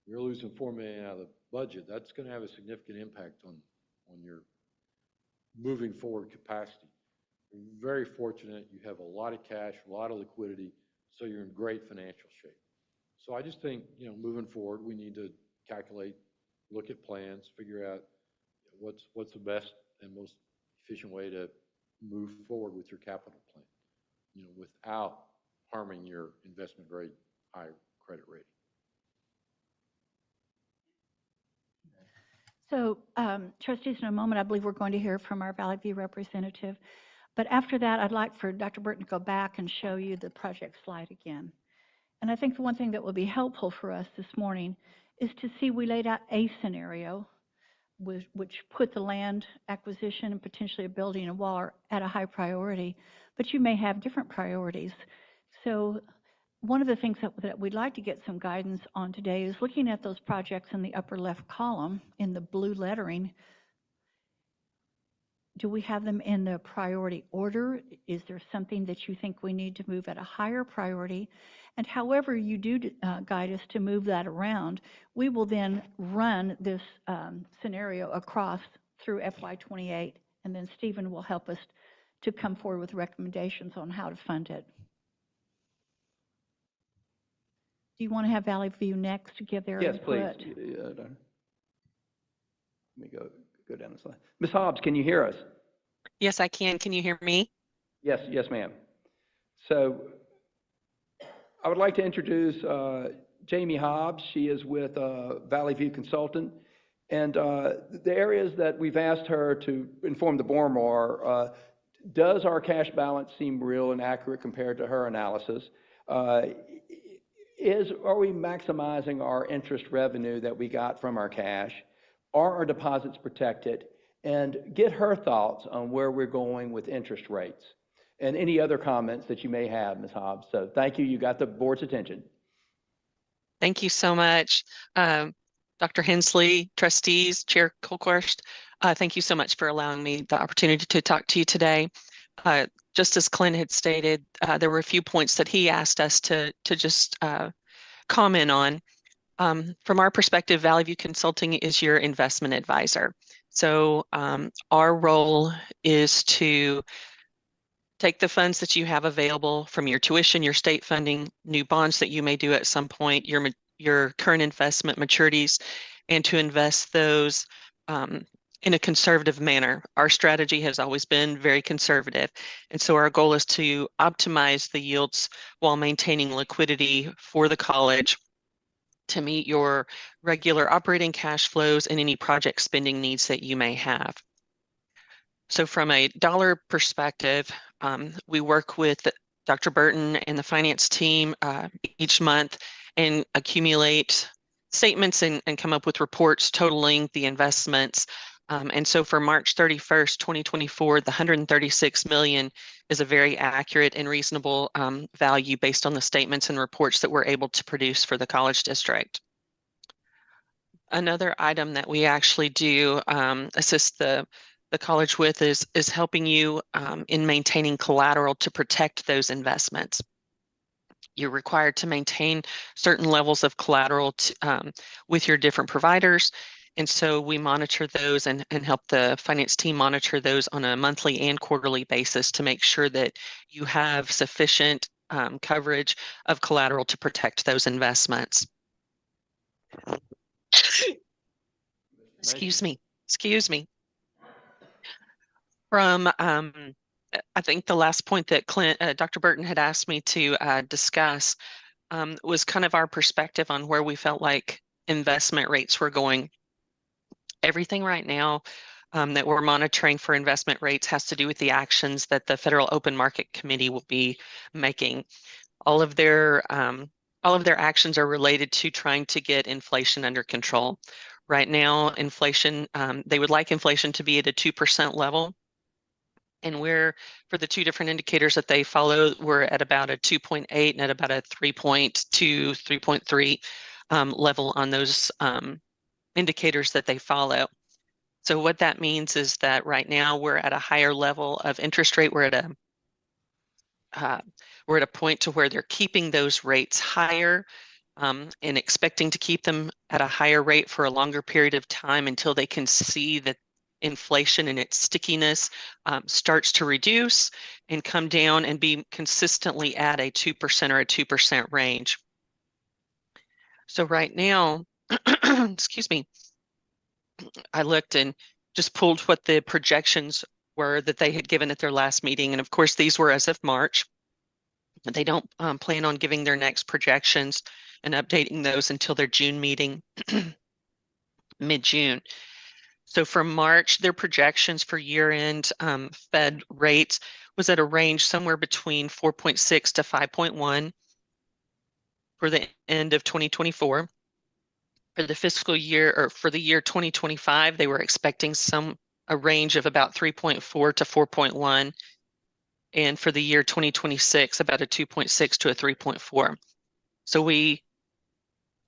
you're losing $4 million out of the budget. That's going to have a significant impact on your moving forward capacity. You're very fortunate. You have a lot of cash, a lot of liquidity, so you're in great financial shape. So I just think, you know, moving forward, we need to calculate, look at plans, figure out what's the best and most efficient way to move forward with your capital plan, you know, without harming your investment grade high credit rating. So, trustees, in a moment, I believe we're going to hear from our Valley View representative. But after that, I'd like for Dr. Burton to go back and show you the project slide again. And I think the one thing that will be helpful for us this morning is to see we laid out a scenario which put the land acquisition and potentially a building and wall at a high priority, but you may have different priorities. So one of the things that we'd like to get some guidance on today is looking at those projects in the upper left column in the blue lettering. Do we have them in the priority order? Is there something that you think we need to move at a higher priority? And however you do guide us to move that around, we will then run this scenario across through FY28, and then Stephen will help us to come forward with recommendations on how to fund it. Do you want to have Valley View next to give their input? Yes, please. Let me go down the slide. Ms. Hobbs, can you hear us? Yes, I can. Can you hear me? Yes, ma'am. So I would like to introduce Jamie Hobbs. She is with Valley View Consultant. And the areas that we've asked her to inform the board are, does our cash balance seem real and accurate compared to her analysis? Are we maximizing our interest revenue that we got from our cash? Are our deposits protected? And get her thoughts on where we're going with interest rates and any other comments that you may have, Ms. Hobbs. So thank you. You got the board's attention. Thank you so much. Dr. Hensley, trustees, Chair Colquist, thank you so much for allowing me the opportunity to talk to you today. Just as Clint had stated, there were a few points that he asked us to just comment on. From our perspective, Valley View Consulting is your investment advisor. So our role is to take the funds that you have available from your tuition, your state funding, new bonds that you may do at some point, your current investment maturities, and to invest those in a conservative manner. Our strategy has always been very conservative. And so our goal is to optimize the yields while maintaining liquidity for the college to meet your regular operating cash flows and any project spending needs that you may have. So from a dollar perspective, we work with Dr. Burton and the finance team each month and accumulate statements and come up with reports totaling the investments. And so for March 31st, 2024, the $136 million is a very accurate and reasonable value based on the statements and reports that we're able to produce for the college district. Another item that we actually do assist the college with is helping you in maintaining collateral to protect those investments. You're required to maintain certain levels of collateral with your different providers. And so we monitor those and help the finance team monitor those on a monthly and quarterly basis to make sure that you have sufficient coverage of collateral to protect those investments. Excuse me. From, I think the last point that Dr. Burton had asked me to discuss was kind of our perspective on where we felt like investment rates were going. Everything right now that we're monitoring for investment rates has to do with the actions that the Federal Open Market Committee will be making. All of their actions are related to trying to get inflation under control. Right now, inflation, they would like inflation to be at a 2% level. And for the two different indicators that they follow, we're at about a 2.8 and at about a 3.2, 3.3 level on those indicators that they follow. So what that means is that right now we're at a higher level of interest rate. We're at a point to where they're keeping those rates higher and expecting to keep them at a higher rate for a longer period of time until they can see that inflation and its stickiness starts to reduce and come down and be consistently at a 2% or a 2% range. So right now, excuse me, I looked and just pulled what the projections were that they had given at their last meeting. And of course, these were as of March. They don't plan on giving their next projections and updating those until their June meeting, mid-June. So for March, their projections for year-end Fed rates was at a range somewhere between 4.6 to 5.1 for the end of 2024. For the fiscal year, or for the year 2025, they were expecting a range of about 3.4 to 4.1. And for the year 2026, about a 2.6 to a 3.4. So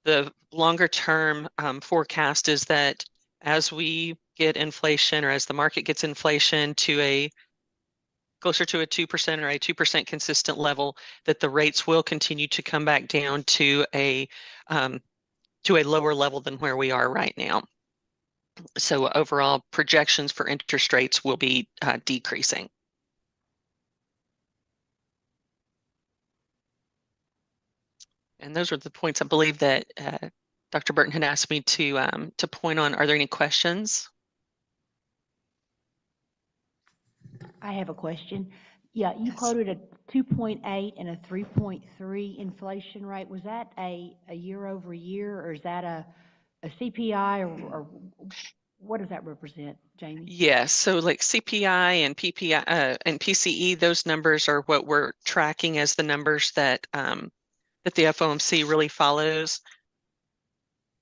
the longer term forecast is that as we get inflation, or as the market gets inflation to closer to a 2% or a 2% consistent level, that the rates will continue to come back down to a lower level than where we are right now. So overall projections for interest rates will be decreasing. And those are the points I believe that Dr. Burton had asked me to point on. Are there any questions? I have a question. Yeah, you quoted a 2.8 and a 3.3 inflation rate. Was that a year over year, or is that a CPI, or what does that represent, Jamie? Yes, so like CPI and PPI and PCE, those numbers are what we're tracking as the numbers that that the FOMC really follows.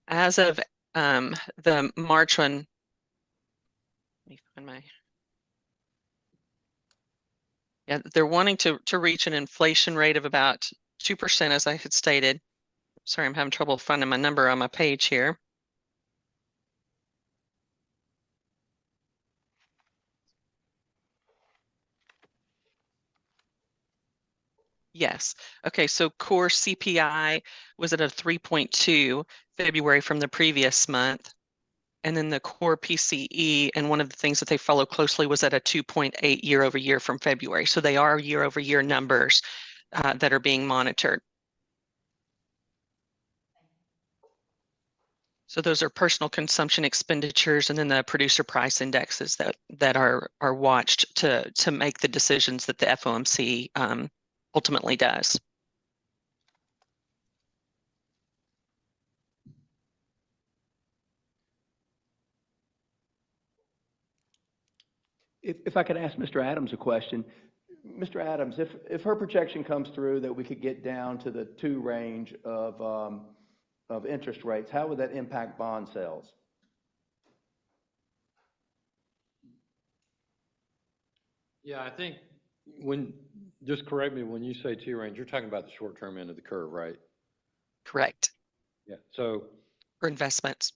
As of the March one, let me find my, yeah, they're wanting to reach an inflation rate of about 2%, as I had stated. Sorry, I'm having trouble finding my number on my page here. Yes. Okay, so core CPI was at a 3.2 February from the previous month. And then the core PCE, and one of the things that they follow closely, was at a 2.8 year over year from February. So they are year over year numbers that are being monitored. So those are personal consumption expenditures, and then the producer price indexes that are watched to make the decisions that the FOMC ultimately does. If I could ask Mr. Adams a question. Mr. Adams, if her projection comes through that we could get down to the 2 range of interest rates, how would that impact bond sales? Yeah, I think just correct me, when you say T range, you're talking about the short-term end of the curve, right? Correct. Yeah. So For investments.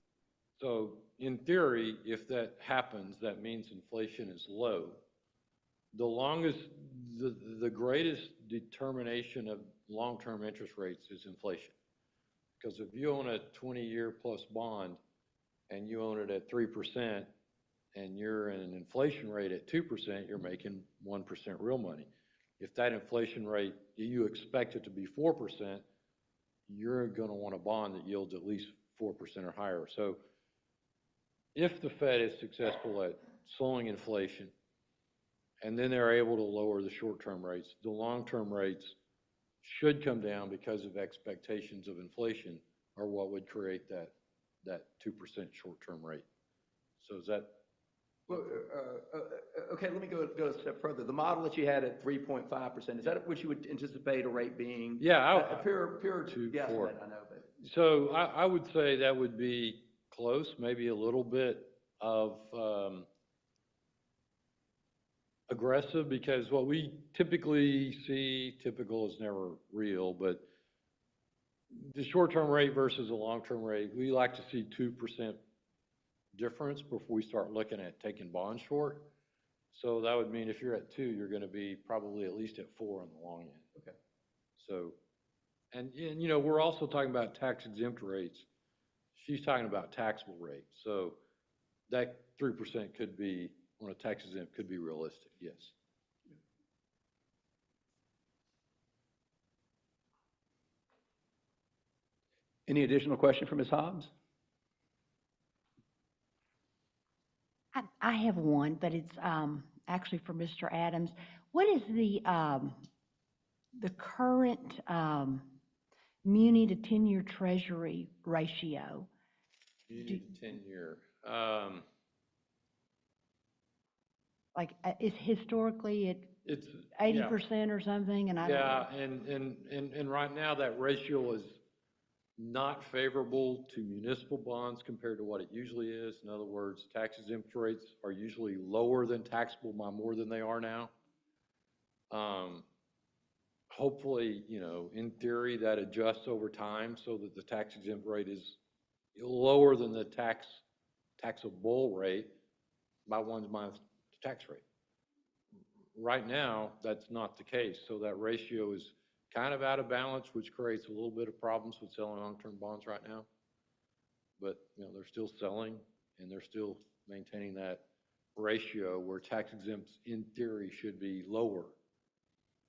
in theory, if that happens, that means inflation is low. The greatest determination of long-term interest rates is inflation. Because if you own a 20-year plus bond and you own it at 3% and you're in an inflation rate at 2%, you're making 1% real money. If that inflation rate, you expect it to be 4%, you're going to want a bond that yields at least 4% or higher. So if the Fed is successful at slowing inflation, and then they're able to lower the short-term rates, the long-term rates should come down because of expectations of inflation are what would create that 2% short-term rate. So is that? Well, okay, let me go a step further. The model that you had at 3.5%, is that what you would anticipate a rate being? Yeah. A pure guess, I know, but. So I would say that would be close, maybe a little bit of aggressive, because what we typically see, typical is never real, but the short-term rate versus the long-term rate, we like to see 2% difference before we start looking at taking bonds short. So that would mean if you're at 2, you're going to be probably at least at 4 on the long end. Okay. So, and you know, we're also talking about tax exempt rates. She's talking about taxable rates. So that 3% could be, on a tax exempt, could be realistic, yes. Any additional question for Ms. Hobbs? I have one, but it's actually for Mr. Adams. What is the current muni to 10-year treasury ratio? Muni to 10-year. Like, is historically it's 80% or something, and I don't know. And right now that ratio is not favorable to municipal bonds compared to what it usually is. In other words, tax exempt rates are usually lower than taxable by more than they are now. Hopefully, you know, in theory, that adjusts over time so that the tax exempt rate is lower than the taxable rate by one's minus the tax rate. Right now, that's not the case. So that ratio is kind of out of balance, which creates a little bit of problems with selling long-term bonds right now. But, you know, they're still selling and they're still maintaining that ratio where tax exempts in theory should be lower.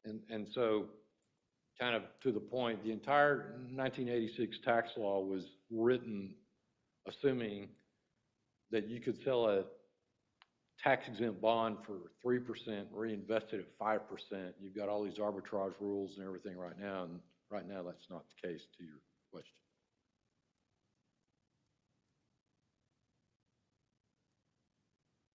And so kind of to the point, the entire 1986 tax law was written assuming that you could sell a tax exempt bond for 3%, reinvest it at 5%. You've got all these arbitrage rules and everything right now, and right now that's not the case, to your question.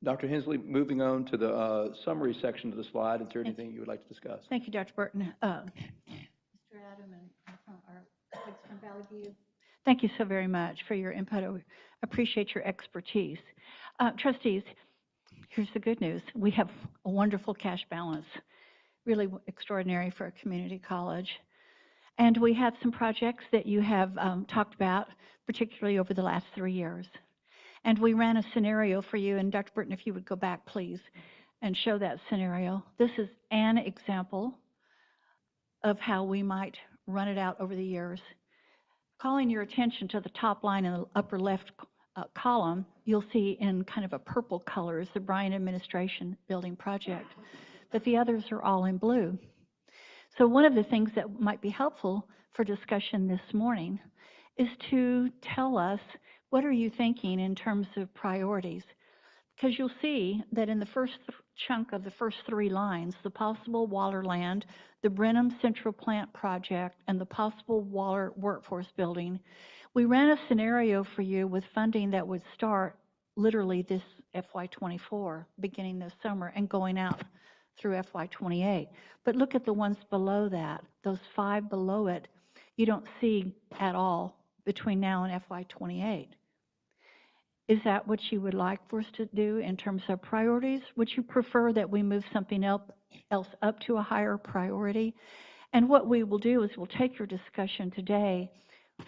Dr. Hensley, moving on to the summary section of the slide, is there anything you would like to discuss? Thank you, Dr. Burton. Mr. Adam and our colleagues from Valley View, thank you so very much for your input. I appreciate your expertise. Trustees, here's the good news. We have a wonderful cash balance, really extraordinary for a community college. And we have some projects that you have talked about, particularly over the last 3 years. And we ran a scenario for you, and Dr. Burton, if you would go back, please, and show that scenario. This is an example of how we might run it out over the years. Calling your attention to the top line in the upper left column, you'll see in kind of a purple color is the Bryan Administration Building Project, but the others are all in blue. So one of the things that might be helpful for discussion this morning is to tell us, what are you thinking in terms of priorities? Because you'll see that in the first chunk of the first 3 lines, the possible Wallerland, the Brenham Central Plant Project, and the possible Waller Workforce Building, we ran a scenario for you with funding that would start literally this FY '24, beginning this summer and going out through FY '28. But look at the ones below that, those 5 below it, you don't see at all between now and FY '28. Is that what you would like for us to do in terms of priorities? Would you prefer that we move something else up to a higher priority? And what we will do is we'll take your discussion today,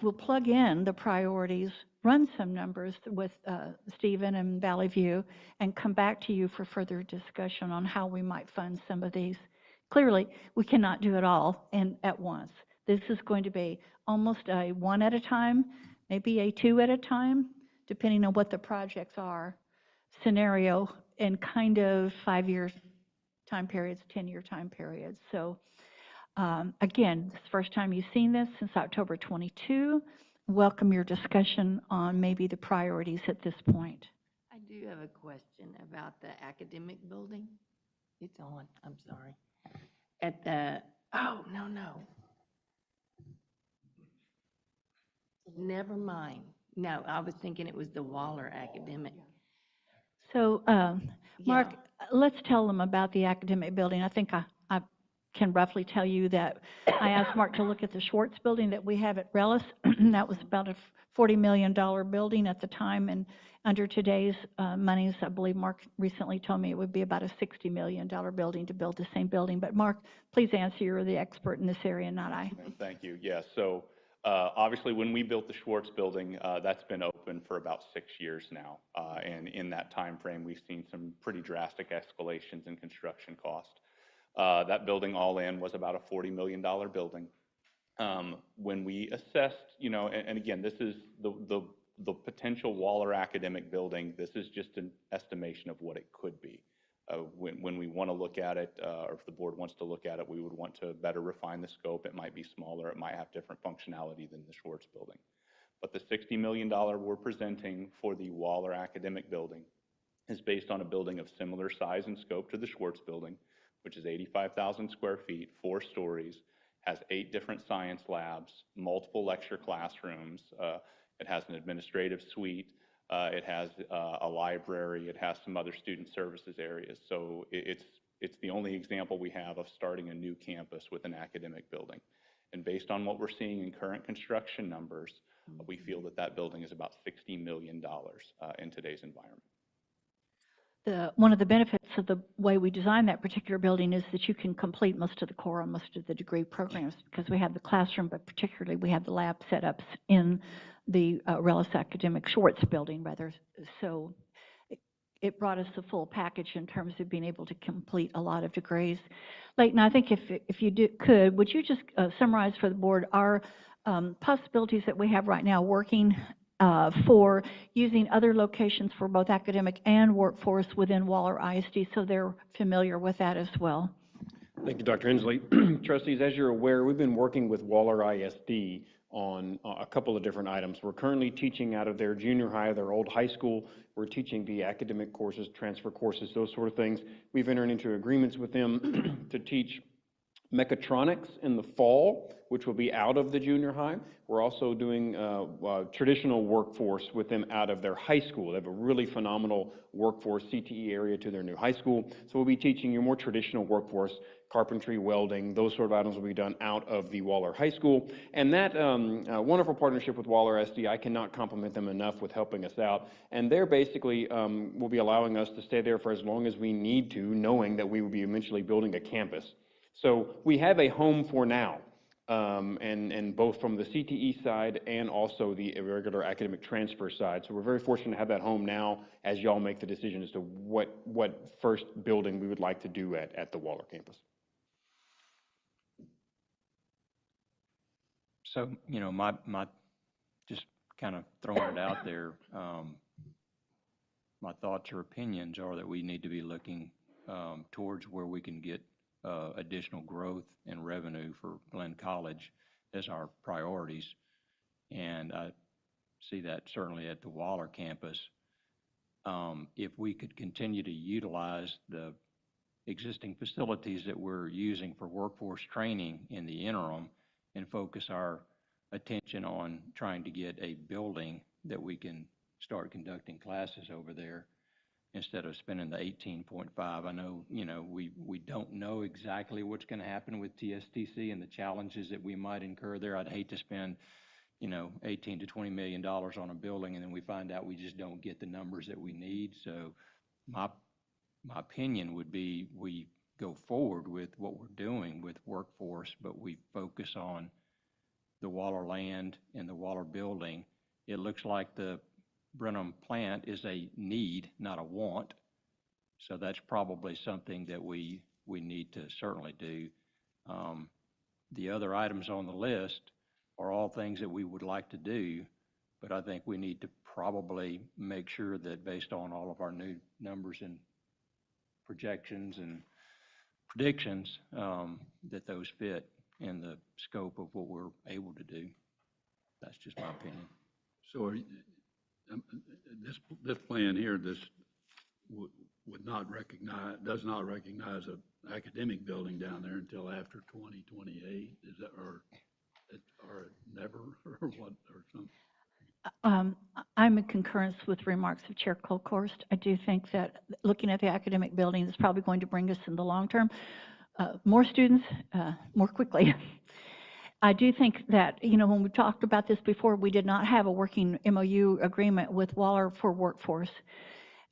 we'll plug in the priorities, run some numbers with Stephen and Valley View, and come back to you for further discussion on how we might fund some of these. Clearly, we cannot do it all at once. This is going to be almost a 1 at a time, maybe a 2 at a time, depending on what the projects are, scenario, in kind of 5-year time periods, 10-year time periods. So again, this is the first time you've seen this since October 22. Welcome your discussion on maybe the priorities at this point. I do have a question about the academic building. It's on, I'm sorry. At the, oh, no. Never mind. No, I was thinking it was the Waller Academic. So, Mark, let's tell them about the academic building. I think I can roughly tell you that I asked Mark to look at the Schwartz building that we have at Rellis. That was about a $40 million building at the time, and under today's monies, I believe Mark recently told me it would be about a $60 million building to build the same building. But Mark, please answer. You're the expert in this area, not I. Thank you. Yes. So obviously, when we built the Schwartz building, that's been open for about 6 years now. And in that time frame, we've seen some pretty drastic escalations in construction cost. That building all in was about a $40 million building. When we assessed, and again, this is the potential Waller Academic building, this is just an estimation of what it could be. When we want to look at it, or if the board wants to look at it, we would want to better refine the scope. It might be smaller, it might have different functionality than the Schwartz building. But the $60 million we're presenting for the Waller Academic building is based on a building of similar size and scope to the Schwartz building, which is 85,000 square feet, 4 stories, has 8 different science labs, multiple lecture classrooms. It has an administrative suite. It has a library. It has some other student services areas. So it's the only example we have of starting a new campus with an academic building. And based on what we're seeing in current construction numbers, we feel that that building is about $60 million in today's environment. One of the benefits of the way we designed that particular building is that you can complete most of the core and most of the degree programs, because we have the classroom, but particularly we have the lab setups in the Rellis Academic Schwartz building, rather. So it brought us the full package in terms of being able to complete a lot of degrees. Leighton, I think if you could, would you just summarize for the board our possibilities that we have right now working for using other locations for both academic and workforce within Waller ISD, so they're familiar with that as well. Thank you, Dr. Hensley. Trustees, as you're aware, we've been working with Waller ISD on a couple of different items. We're currently teaching out of their junior high, their old high school. We're teaching the academic courses, transfer courses, those sort of things. We've entered into agreements with them to teach mechatronics in the fall, which will be out of the junior high. We're also doing traditional workforce with them out of their high school. They have a really phenomenal workforce CTE area to their new high school. So we'll be teaching your more traditional workforce, carpentry, welding, those sort of items will be done out of the Waller High School. And that wonderful partnership with Waller SD, I cannot compliment them enough with helping us out. And they're basically will be allowing us to stay there for as long as we need to, knowing that we will be eventually building a campus. So we have a home for now, and both from the CTE side and also the regular academic transfer side. So we're very fortunate to have that home now as y'all make the decision as to what first building we would like to do at the Waller campus. So, my just kind of throwing it out there, my thoughts or opinions are that we need to be looking towards where we can get additional growth and revenue for Blinn College as our priorities. And I see that certainly at the Waller campus. If we could continue to utilize the existing facilities that we're using for workforce training in the interim and focus our attention on trying to get a building that we can start conducting classes over there, instead of spending the 18.5. I know, we don't know exactly what's going to happen with TSTC and the challenges that we might incur there. I'd hate to spend, 18 to $20 million on a building, and then we find out we just don't get the numbers that we need. So my opinion would be we go forward with what we're doing with workforce, but we focus on the Waller land and the Waller building. It looks like the Brenham plant is a need, not a want. So that's probably something that we need to certainly do. The other items on the list are all things that we would like to do, but I think we need to probably make sure that based on all of our new numbers and projections and predictions, that those fit in the scope of what we're able to do. That's just my opinion. So are you, this plan here, would not recognize, does not recognize an academic building down there until after 2028, is that, or never, or what, or something? I'm in concurrence with remarks of Chair Colkhorst. I do think that looking at the academic building is probably going to bring us in the long term more students more quickly. I do think that, when we talked about this before, we did not have a working MOU agreement with Waller for workforce.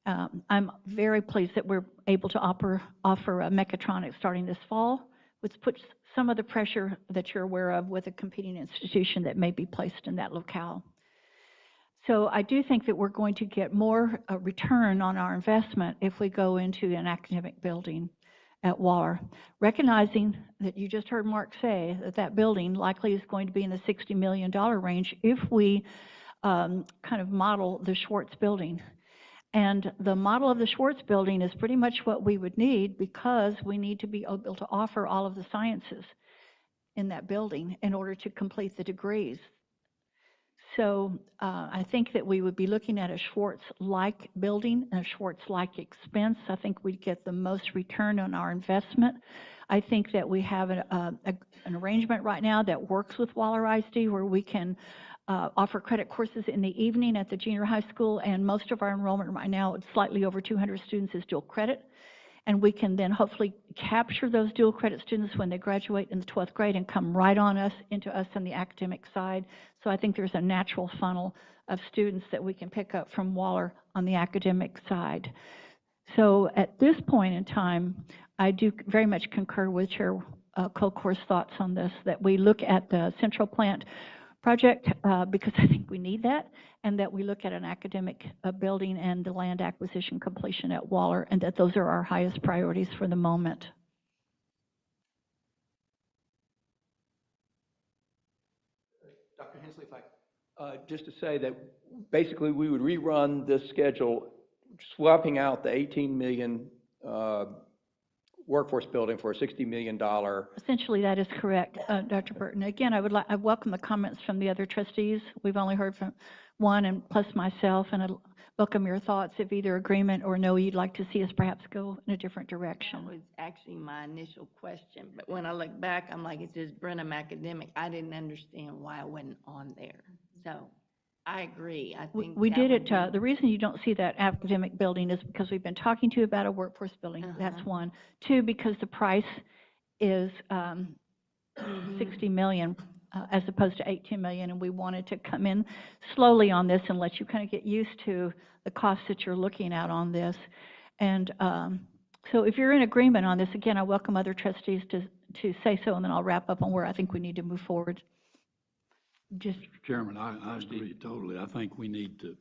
I'm very pleased that we're able to offer a mechatronics starting this fall, which puts some of the pressure that you're aware of with a competing institution that may be placed in that locale. So I do think that we're going to get more return on our investment if we go into an academic building at Waller, recognizing that you just heard Mark say that that building likely is going to be in the $60 million range if we kind of model the Schwartz building. And the model of the Schwartz building is pretty much what we would need, because we need to be able to offer all of the sciences in that building in order to complete the degrees. So I think that we would be looking at a Schwartz-like building and a Schwartz-like expense. I think we'd get the most return on our investment. I think that we have an arrangement right now that works with Waller ISD, where we can offer credit courses in the evening at the junior high school, and most of our enrollment right now, it's slightly over 200 students, is dual credit. And we can then hopefully capture those dual credit students when they graduate in the 12th grade and come right on into us on the academic side. So I think there's a natural funnel of students that we can pick up from Waller on the academic side. So at this point in time, I do very much concur with Chair Colkhorst's thoughts on this, that we look at the central plant project because I think we need that, and that we look at an academic building and the land acquisition completion at Waller, and that those are our highest priorities for the moment. Dr. Hensley, if I, just to say that basically we would rerun this schedule, swapping out the 18 million workforce building for a $60 million. Essentially, that is correct, Dr. Burton. Again, I welcome the comments from the other trustees. We've only heard from one, and plus myself, and I welcome your thoughts of either agreement or no, you'd like to see us perhaps go in a different direction. That was actually my initial question, but when I look back, I'm like, it says Brenham Academic. I didn't understand why it wasn't on there. So I agree. I think We that did would it, be- the reason you don't see that academic building is because we've been talking to you about a workforce building. That's one. Two, because the price is 60 million as opposed to 18 million, and we wanted to come in slowly on this and let you kind of get used to the costs that you're looking at on this. And so if you're in agreement on this, again, I welcome other trustees to say so, and then I'll wrap up on where I think we need to move forward. Just Mr. Chairman, I agree totally. I think we need to,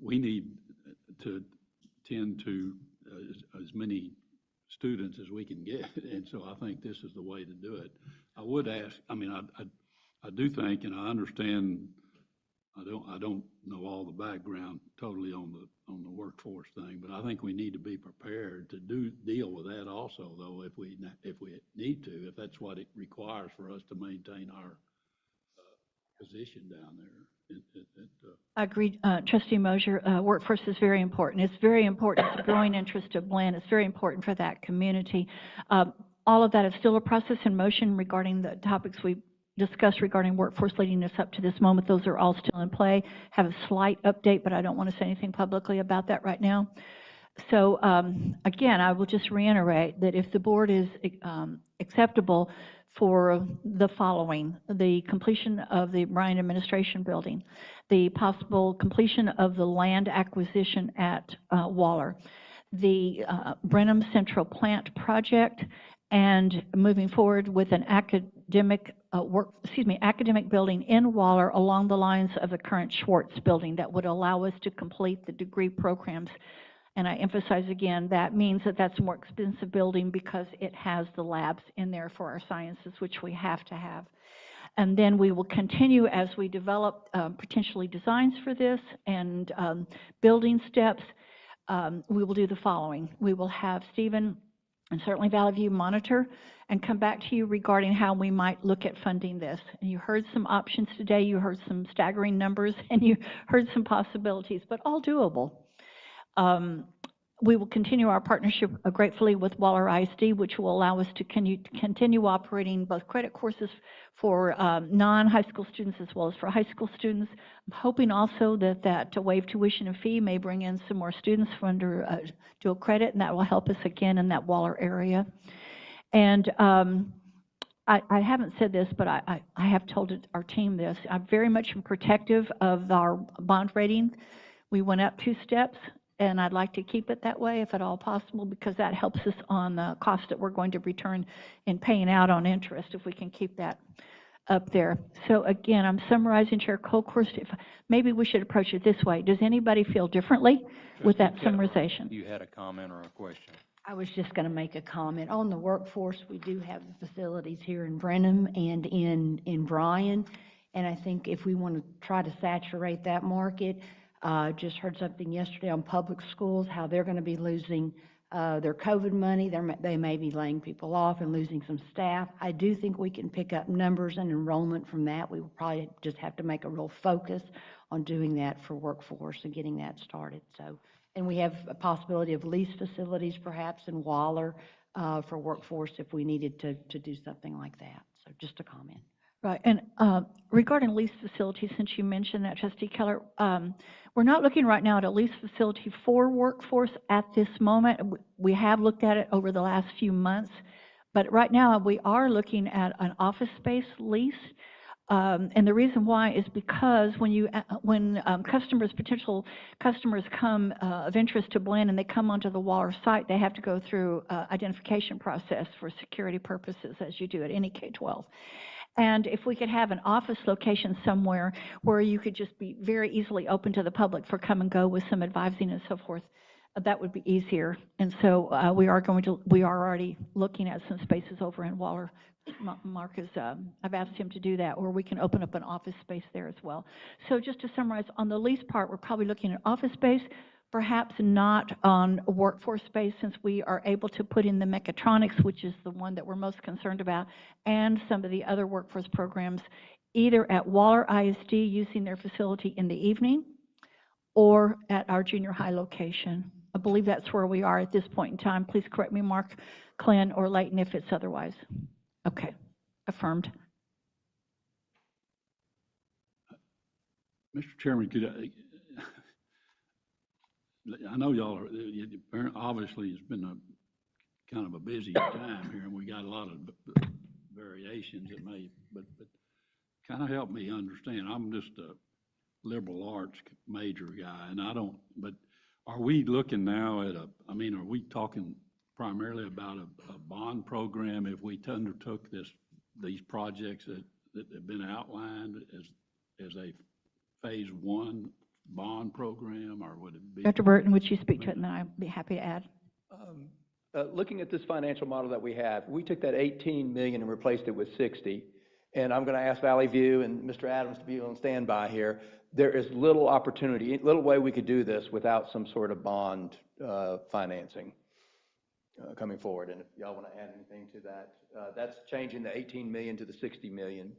we need to tend to as many students as we can get, and so I think this is the way to do it. I would ask, I do think, and I understand, I don't know all the background totally on the workforce thing, but I think we need to be prepared to deal with that also, though, if we need to, if that's what it requires for us to maintain our position down there. I agree, Trustee Mosier. Workforce is very important. It's very important. It's a growing interest of Blinn. It's very important for that community. All of that is still a process in motion regarding the topics we discussed regarding workforce leading us up to this moment, those are all still in play. Have a slight update, but I don't want to say anything publicly about that right now. So again, I will just reiterate that if the board is acceptable for the following: the completion of the Bryan Administration Building, the possible completion of the land acquisition at Waller, the Brenham Central Plant Project, and moving forward with an academic academic building in Waller along the lines of the current Schwartz building that would allow us to complete the degree programs. And I emphasize again, that means that that's a more expensive building because it has the labs in there for our sciences, which we have to have. And then we will continue as we develop potentially designs for this and building steps. We will do the following. We will have Stephen and certainly Valley View monitor and come back to you regarding how we might look at funding this. And you heard some options today, you heard some staggering numbers, and you heard some possibilities, but all doable. We will continue our partnership gratefully with Waller ISD, which will allow us to continue operating both credit courses for non-high school students as well as for high school students. I'm hoping also that that waived tuition and fee may bring in some more students from under dual credit, and that will help us again in that Waller area. And I haven't said this, but I have told our team this. I'm very much protective of our bond rating. We went up 2 steps. And I'd like to keep it that way if at all possible, because that helps us on the cost that we're going to return in paying out on interest if we can keep that up there. So again, I'm summarizing, Chair Colkhorst. If maybe we should approach it this way. Does anybody feel differently with that summarization? You had a comment or a question? I was just going to make a comment. On the workforce, we do have the facilities here in Brenham and in Bryan. And I think if we want to try to saturate that market, just heard something yesterday on public schools, how they're going to be losing their COVID money. They may be laying people off and losing some staff. I do think we can pick up numbers and enrollment from that. We will probably just have to make a real focus on doing that for workforce and getting that started. So, and we have a possibility of lease facilities perhaps in Waller for workforce if we needed to do something like that. So just a comment. Right, and regarding lease facilities, since you mentioned that, Trustee Keller, we're not looking right now at a lease facility for workforce at this moment. We have looked at it over the last few months, but right now we are looking at an office space lease. And the reason why is because when potential customers come of interest to Blinn and they come onto the Waller site, they have to go through identification process for security purposes, as you do at any K-12. And if we could have an office location somewhere where you could just be very easily open to the public for come and go with some advising and so forth, that would be easier. And so we are already looking at some spaces over in Waller. Mark is, I've asked him to do that, or we can open up an office space there as well. So just to summarize, on the lease part, we're probably looking at office space, perhaps not on workforce space, since we are able to put in the mechatronics, which is the one that we're most concerned about, and some of the other workforce programs, either at Waller ISD using their facility in the evening or at our junior high location. I believe that's where we are at this point in time. Please correct me, Mark, Glenn, or Leighton if it's otherwise. Okay, affirmed. Mr. Chairman, I know y'all are, obviously it's been a kind of a busy time here, and we got a lot of variations that may, but kind of help me understand. I'm just a liberal arts major guy, and but are we looking now at are we talking primarily about a bond program if we undertook these projects that have been outlined as a phase 1 bond program, or would it be? Dr. Burton, would you speak to it, and then I'd be happy to add. Looking at this financial model that we have, we took that 18 million and replaced it with 60. And I'm going to ask Valley View and Mr. Adams to be on standby here. There is little opportunity, little way we could do this without some sort of bond financing coming forward. And if y'all want to add anything to that, that's changing the 18 million to the 60 million.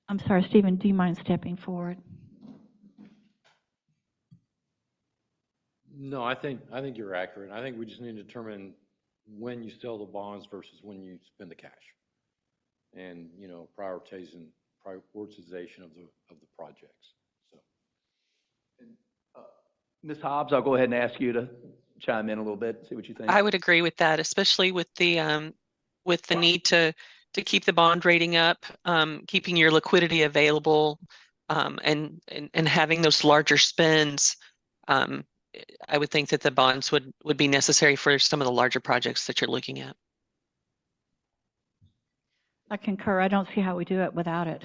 I'm sorry, Stephen, do you mind stepping forward? No, I think you're accurate. I think we just need to determine when you sell the bonds versus when you spend the cash. And, you know, prioritization of the projects, so. Ms. Hobbs, I'll go ahead and ask you to chime in a little bit, see what you think. I would agree with that, especially with the need to keep the bond rating up, keeping your liquidity available, and having those larger spends. I would think that the bonds would be necessary for some of the larger projects that you're looking at. I concur. I don't see how we do it without it.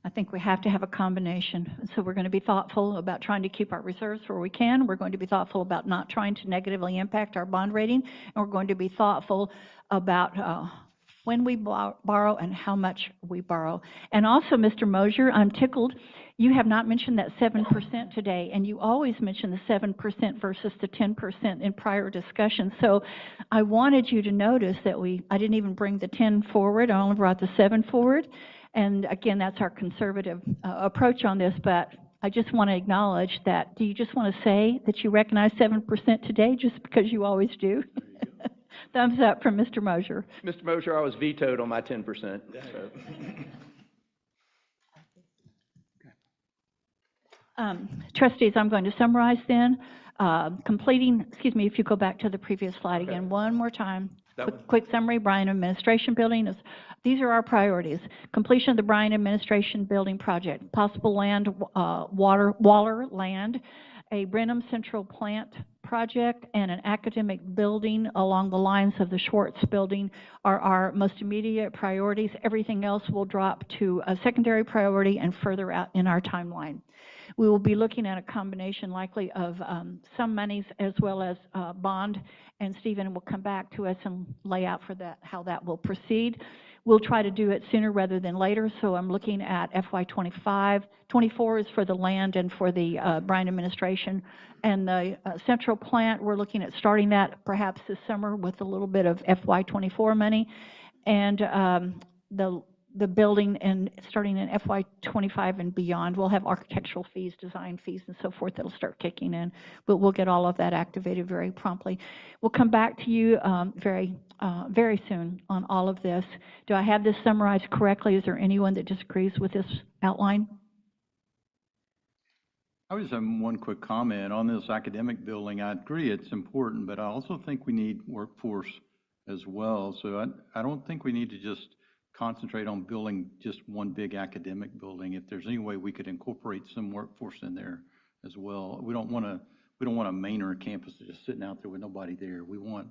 I think we have to have a combination. And so we're going to be thoughtful about trying to keep our reserves where we can. We're going to be thoughtful about not trying to negatively impact our bond rating. And we're going to be thoughtful about when we borrow and how much we borrow. And also, Mr. Mosier, I'm tickled. You have not mentioned that 7% today, and you always mention the 7% versus the 10% in prior discussions. So I wanted you to notice that I didn't even bring the 10 forward. I only brought the 7 forward. And again, that's our conservative approach on this, but I just want to acknowledge that. Do you just want to say that you recognize 7% today just because you always do? Thumbs up from Mr. Mosier. Mr. Mosier, I was vetoed on my 10%. So. Trustees, I'm going to summarize then. Excuse me, if you go back to the previous slide again, one more time. Quick summary, Bryan Administration Building. These are our priorities. Completion of the Bryan Administration Building project, possible land, Waller land, a Brenham Central Plant project, and an academic building along the lines of the Schwartz building are our most immediate priorities. Everything else will drop to a secondary priority and further out in our timeline. We will be looking at a combination likely of some monies as well as bond, and Stephen will come back to us and lay out for that how that will proceed. We'll try to do it sooner rather than later, so I'm looking at FY25. 24 is for the land and for the Bryan administration. And the central plant, we're looking at starting that perhaps this summer with a little bit of FY24 money. And the building and starting in FY25 and beyond, we'll have architectural fees, design fees, and so forth that'll start kicking in. But we'll get all of that activated very promptly. We'll come back to you very soon on all of this. Do I have this summarized correctly? Is there anyone that disagrees with this outline? I was having one quick comment on this academic building. I agree it's important, but I also think we need workforce as well. So I don't think we need to just concentrate on building just one big academic building. If there's any way we could incorporate some workforce in there as well. We don't want a Maynard campus just sitting out there with nobody there. We want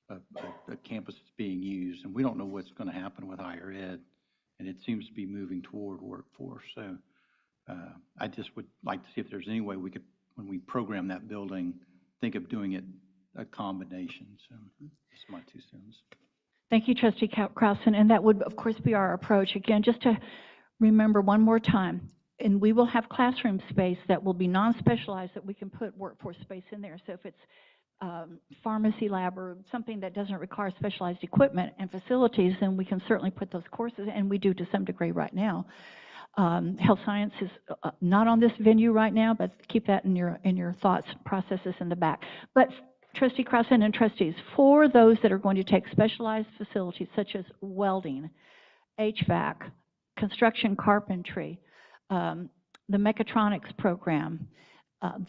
a campus that's being used, and we don't know what's going to happen with higher ed, and it seems to be moving toward workforce. So I just would like to see if there's any way we could, when we program that building, think of doing it a combination. So that's my 2 cents. Thank you, Trustee Krausen, and that would, of course, be our approach. Again, just to remember one more time, and we will have classroom space that will be non-specialized that we can put workforce space in there. So if it's pharmacy lab or something that doesn't require specialized equipment and facilities, then we can certainly put those courses, and we do to some degree right now. Health science is not on this venue right now, but keep that in your thoughts, processes in the back. But Trustee Krausen and trustees, for those that are going to take specialized facilities such as welding, HVAC, construction carpentry, the mechatronics program,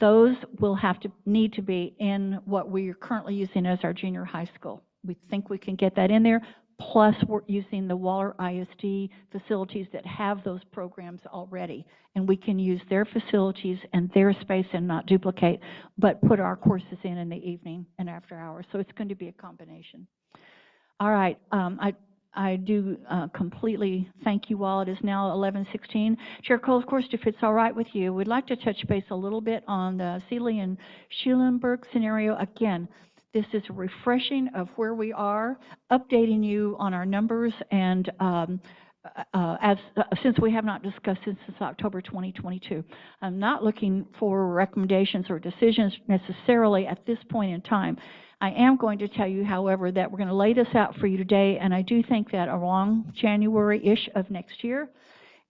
those will need to be in what we are currently using as our junior high school. We think we can get that in there, plus we're using the Waller ISD facilities that have those programs already. And we can use their facilities and their space and not duplicate, but put our courses in the evening and after hours. So it's going to be a combination. All right, I do completely thank you all. It is now 11:16. Chair Cole, of course, if it's all right with you, we'd like to touch base a little bit on the Seeley and Schulenburg scenario. Again, this is a refreshing of where we are, updating you on our numbers, and since we have not discussed this since October 2022. I'm not looking for recommendations or decisions necessarily at this point in time. I am going to tell you, however, that we're going to lay this out for you today, and I do think that around January-ish of next year,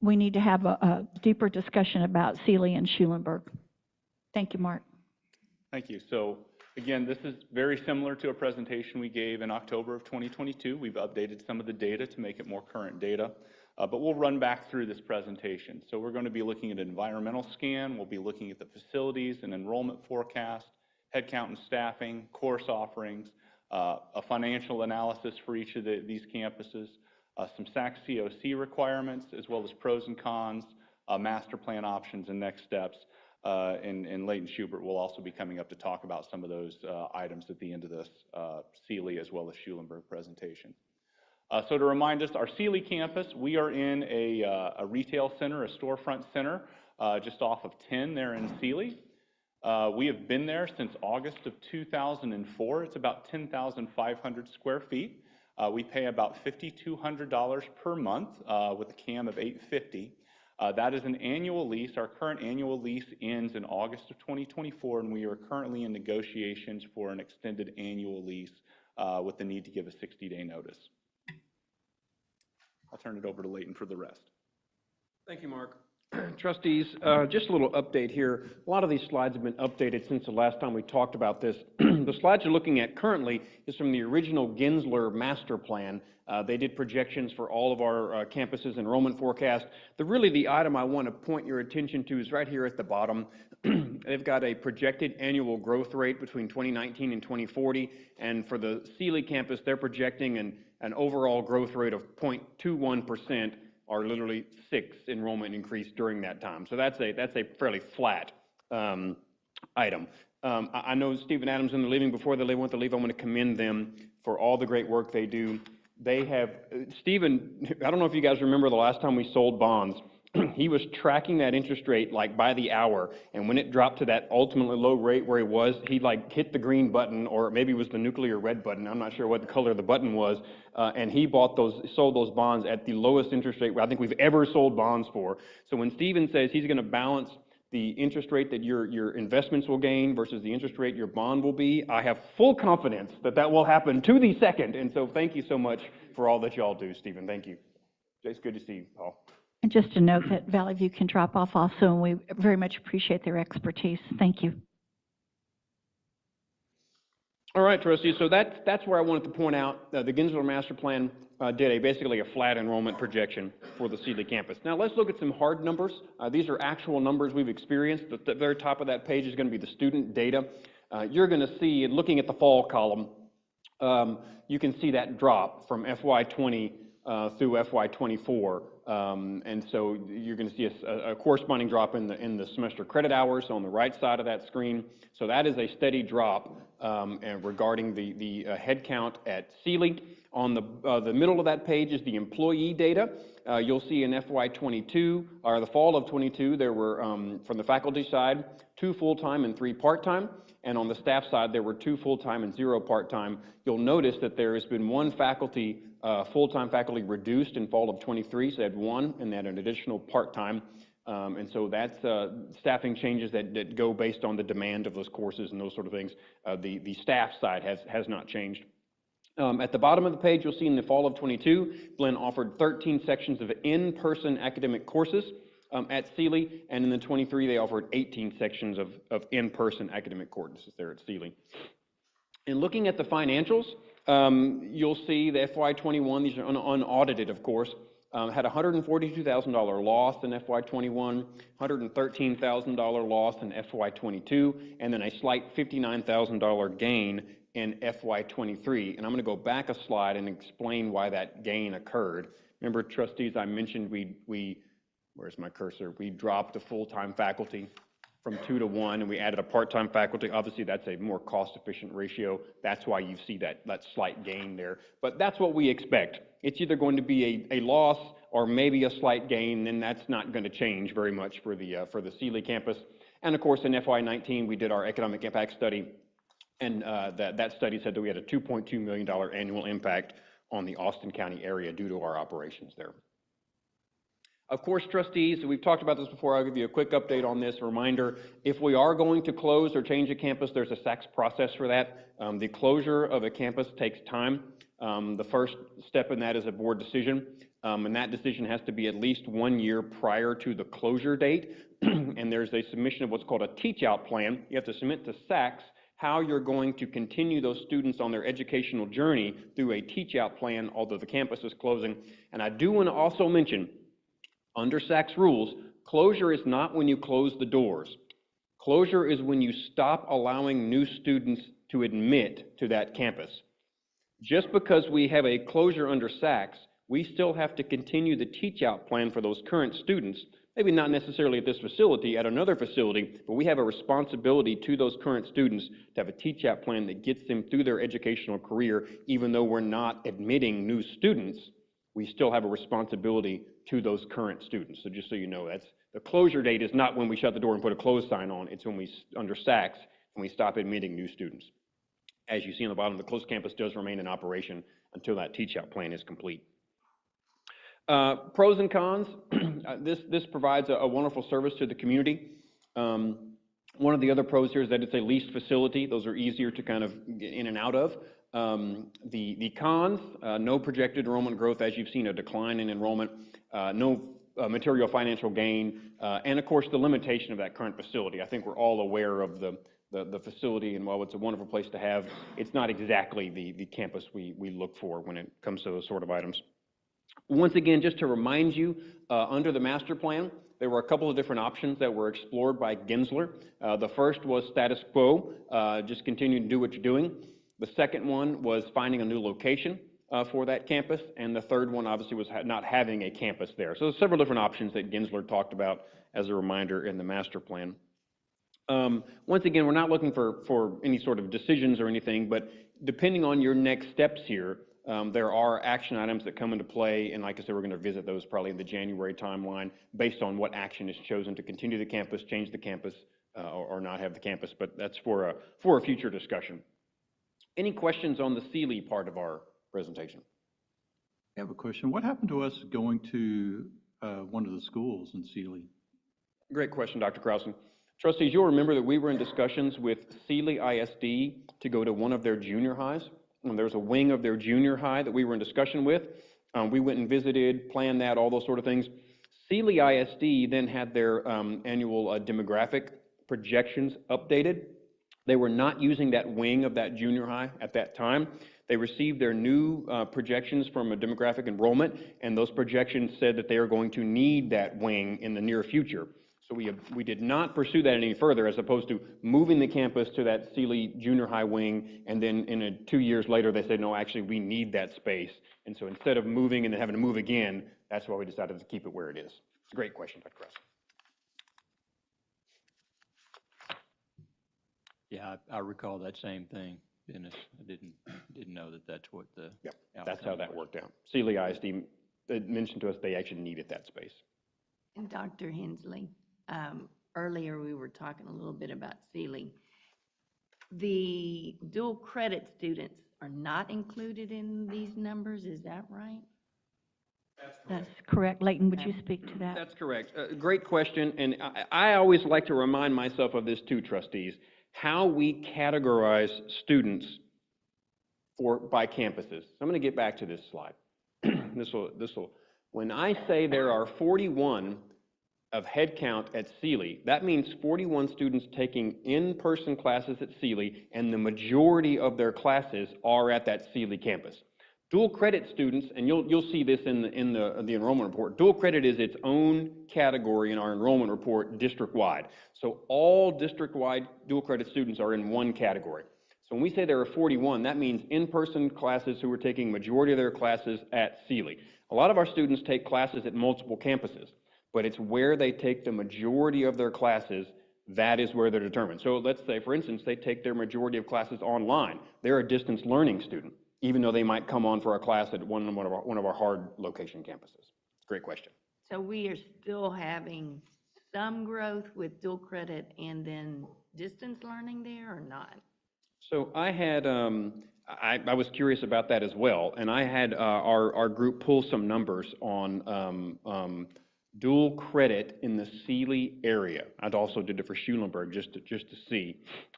we need to have a deeper discussion about Seeley and Schulenburg. Thank you, Mark. Thank you. So Again, this is very similar to a presentation we gave in October of 2022. We've updated some of the data to make it more current data, but we'll run back through this presentation. So we're going to be looking at an environmental scan, we'll be looking at the facilities and enrollment forecast, headcount and staffing, course offerings, a financial analysis for each of these campuses, some SAC COC requirements, as well as pros and cons, master plan options and next steps. And Leighton Schubert will also be coming up to talk about some of those items at the end of this Sealy as well as Schulenburg presentation. So to remind us, our Sealy campus, we are in a retail center, a storefront center, just off of 10 there in Sealy. We have been there since August of 2004. It's about 10,500 square feet. We pay about $5,200 per month with a CAM of $850. That is an annual lease. Our current annual lease ends in August of 2024, and we are currently in negotiations for an extended annual lease with the need to give a 60-day notice. I'll turn it over to Leighton for the rest. Thank you, Mark. Trustees, just a little update here. A lot of these slides have been updated since the last time we talked about this. The slides you're looking at currently is from the original Gensler master plan. They did projections for all of our campuses enrollment forecast. Really the item I want to point your attention to is right here at the bottom. They've got a projected annual growth rate between 2019 and 2040, and for the Sealy campus, they're projecting an overall growth rate of 0.21%, or literally 6 enrollment increase during that time. So that's a fairly flat item. I know Steve and Adam's in the leaving. Before they want to leave, I want to commend them for all the great work they do. They have, Stephen, I don't know if you guys remember the last time we sold bonds. He was tracking that interest rate like by the hour, and when it dropped to that ultimately low rate where he was, he like hit the green button, or maybe it was the nuclear red button. I'm not sure what the color of the button was, and he sold those bonds at the lowest interest rate I think we've ever sold bonds for. So when Stephen says he's going to balance the interest rate that your investments will gain versus the interest rate your bond will be, I have full confidence that that will happen to the second. And so thank you so much for all that y'all do, Stephen. Thank you. It's good to see you, Paul. And just to note that Valley View can drop off also, and we very much appreciate their expertise. Thank you. All right, trustees, so that's where I wanted to point out the Gensler Master Plan did basically a flat enrollment projection for the Sealy campus. Now let's look at some hard numbers. These are actual numbers we've experienced. At the very top of that page is going to be the student data. You're going to see, looking at the fall column, you can see that drop from FY20 through FY24. And so you're going to see a corresponding drop in the semester credit hours on the right side of that screen. So that is a steady drop regarding the head count at Sealy. On the middle of that page is the employee data. You'll see in FY22, or the fall of 22, there were, from the faculty side, 2 full-time and 3 part-time. And on the staff side, there were 2 full-time and 0 part-time. You'll notice that there has been 1 faculty, full-time faculty reduced in fall of 23, so they had 1, and they had an additional part-time. And so that's staffing changes that go based on the demand of those courses and those sort of things. The staff side has not changed. At the bottom of the page, you'll see in the fall of 22, Blinn offered 13 sections of in-person academic courses at Sealy, and in the 23, they offered 18 sections of in-person academic courses there at Sealy. And looking at the financials, you'll see the FY21, these are unaudited, of course, had a $142,000 loss in FY21, $113,000 loss in FY22, and then a slight $59,000 gain in FY23. And I'm going to go back a slide and explain why that gain occurred. Remember, trustees, I mentioned where's my cursor? We dropped the full-time faculty from 2 to 1, and we added a part-time faculty. Obviously, that's a more cost-efficient ratio. That's why you see that slight gain there. But that's what we expect. It's either going to be a loss or maybe a slight gain, and that's not going to change very much for the Sealy campus. And of course, in FY19, we did our economic impact study, and that study said that we had a $2.2 million annual impact on the Austin County area due to our operations there. Of course, trustees, we've talked about this before. I'll give you a quick update on this. A reminder, if we are going to close or change a campus, there's a SACS process for that. The closure of a campus takes time. The first step in that is a board decision, and that decision has to be at least 1 year prior to the closure date. And there's a submission of what's called a teach-out plan. You have to submit to SACS how you're going to continue those students on their educational journey through a teach-out plan, although the campus is closing. And I do want to also mention, under SACS rules, closure is not when you close the doors. Closure is when you stop allowing new students to admit to that campus. Just because we have a closure under SACS, we still have to continue the teach-out plan for those current students, maybe not necessarily at this facility, at another facility, but we have a responsibility to those current students to have a teach-out plan that gets them through their educational career. Even though we're not admitting new students, we still have a responsibility to those current students. So just so you know, that's the closure date is not when we shut the door and put a close sign on, it's when we, under SACS, when we stop admitting new students. As you see on the bottom, the closed campus does remain in operation until that teach-out plan is complete. Pros and cons, this provides a wonderful service to the community. One of the other pros here is that it's a leased facility. Those are easier to kind of get in and out of. The cons, no projected enrollment growth, as you've seen, a decline in enrollment, no material financial gain, and of course the limitation of that current facility. I think we're all aware of the facility, and while it's a wonderful place to have, it's not exactly the campus we look for when it comes to those sort of items. Once again, just to remind you, under the master plan, there were a couple of different options that were explored by Gensler. The first was status quo, just continue to do what you're doing. The second one was finding a new location for that campus, and the third one obviously was not having a campus there. So there's several different options that Gensler talked about as a reminder in the master plan. Once again, we're not looking for any sort of decisions or anything, but depending on your next steps here, there are action items that come into play, and like I said, we're going to visit those probably in the January timeline based on what action is chosen to continue the campus, change the campus, or not have the campus, but that's for a future discussion. Any questions on the Sealy part of our presentation? I have a question. What happened to us going to one of the schools in Sealy? Great question, Dr. Krausen. Trustees, you'll remember that we were in discussions with Sealy ISD to go to one of their junior highs. And there's a wing of their junior high that we were in discussion with. We went and visited, planned that, all those sort of things. Sealy ISD then had their annual demographic projections updated. They were not using that wing of that junior high at that time. They received their new projections from a demographic enrollment, and those projections said that they are going to need that wing in the near future. So we did not pursue that any further, as opposed to moving the campus to that Sealy junior high wing, and then 2 years later they said, no, actually we need that space. And so instead of moving and then having to move again, that's why we decided to keep it where it is. It's a great question, Dr. Krause. Yeah, I recall that same thing, Dennis. I didn't know that that's what the Yep, that's how that worked out. Sealy ISD mentioned to us they actually needed that space. And Dr. Hensley, earlier we were talking a little bit about Sealy. The dual credit students are not included in these numbers, is that right? That's correct. Leighton, would you speak to that? That's correct. Great question, and I always like to remind myself of this too, trustees, how we categorize students by campuses. So I'm going to get back to this slide. When I say there are 41 of head count at Sealy, that means 41 students taking in-person classes at Sealy, and the majority of their classes are at that Sealy campus. Dual credit students, and you'll see this in the enrollment report, dual credit is its own category in our enrollment report district-wide. So all district-wide dual credit students are in one category. So when we say there are 41, that means in-person classes who are taking majority of their classes at Sealy. A lot of our students take classes at multiple campuses, but it's where they take the majority of their classes, that is where they're determined. So let's say, for instance, they take their majority of classes online. They're a distance learning student, even though they might come on for a class at one of our hard location campuses. Great question. So we are still having some growth with dual credit and then distance learning there or not? So I had, I was curious about that as well, and I had our group pull some numbers on dual credit in the Sealy area. I'd also did it for Schulenburg just to see.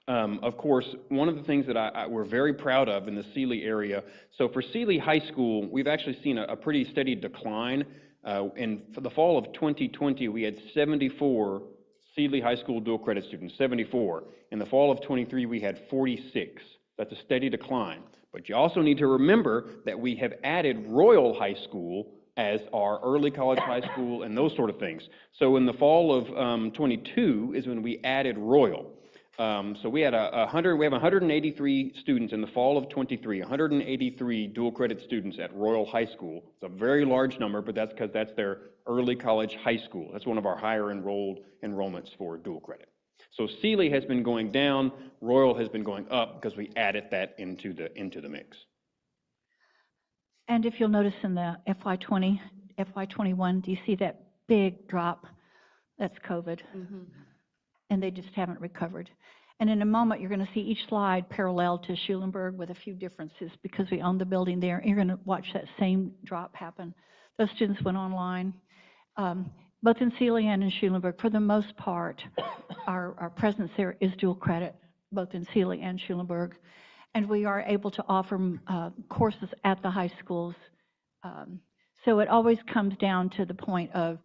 Of course, one of the things that we're very proud of in the Sealy area, so for Sealy High School, we've actually seen a pretty steady decline. In for the fall of 2020, we had 74 Sealy High School dual credit students, 74. In the fall of '23, we had 46. That's a steady decline. But you also need to remember that we have added Royal High School as our early college high school and those sort of things. So in the fall of '22 is when we added Royal. So we had we have 183 students in the fall of '23, 183 dual credit students at Royal High School. It's a very large number, but that's because that's their early college high school. That's one of our higher enrolled enrollments for dual credit. So Sealy has been going down, Royal has been going up because we added that into the mix. And if you'll notice in the FY20, FY21, do you see that big drop? That's COVID. And they just haven't recovered. And in a moment, you're going to see each slide parallel to Schulenburg with a few differences because we own the building there. You're going to watch that same drop happen. Those students went online, both in Sealy and in Schulenburg. For the most part, our presence there is dual credit, both in Sealy and Schulenburg. And we are able to offer courses at the high schools. So it always comes down to the point of,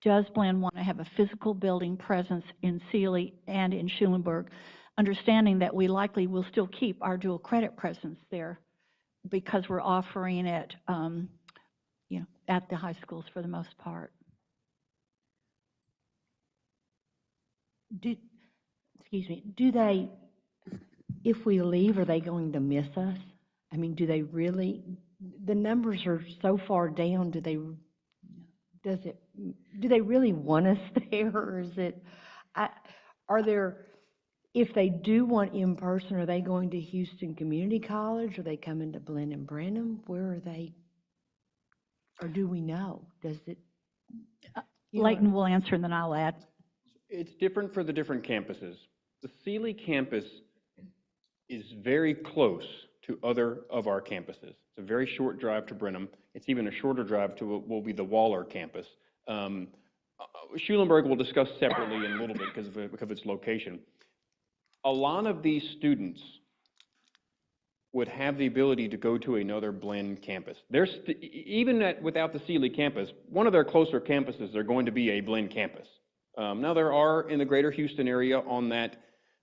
does Blinn want to have a physical building presence in Sealy and in Schulenburg, understanding that we likely will still keep our dual credit presence there because we're offering it at the high schools for the most part. Do they, if we leave, are they going to miss us? I mean, do they really, the numbers are so far down, do they really want us there, or is it, if they do want in person, are they going to Houston Community College? Are they coming to Blinn and Brenham? Where are they, or do we know? Does it? Leighton will answer and then I'll add. It's different for the different campuses. The Sealy campus is very close to other of our campuses. It's a very short drive to Brenham. It's even a shorter drive to what will be the Waller campus. Schulenburg we'll discuss separately in a little bit because of its location. A lot of these students would have the ability to go to another Blinn campus. Even without the Sealy campus, one of their closer campuses are going to be a Blinn campus. Now there are in the greater Houston area on that,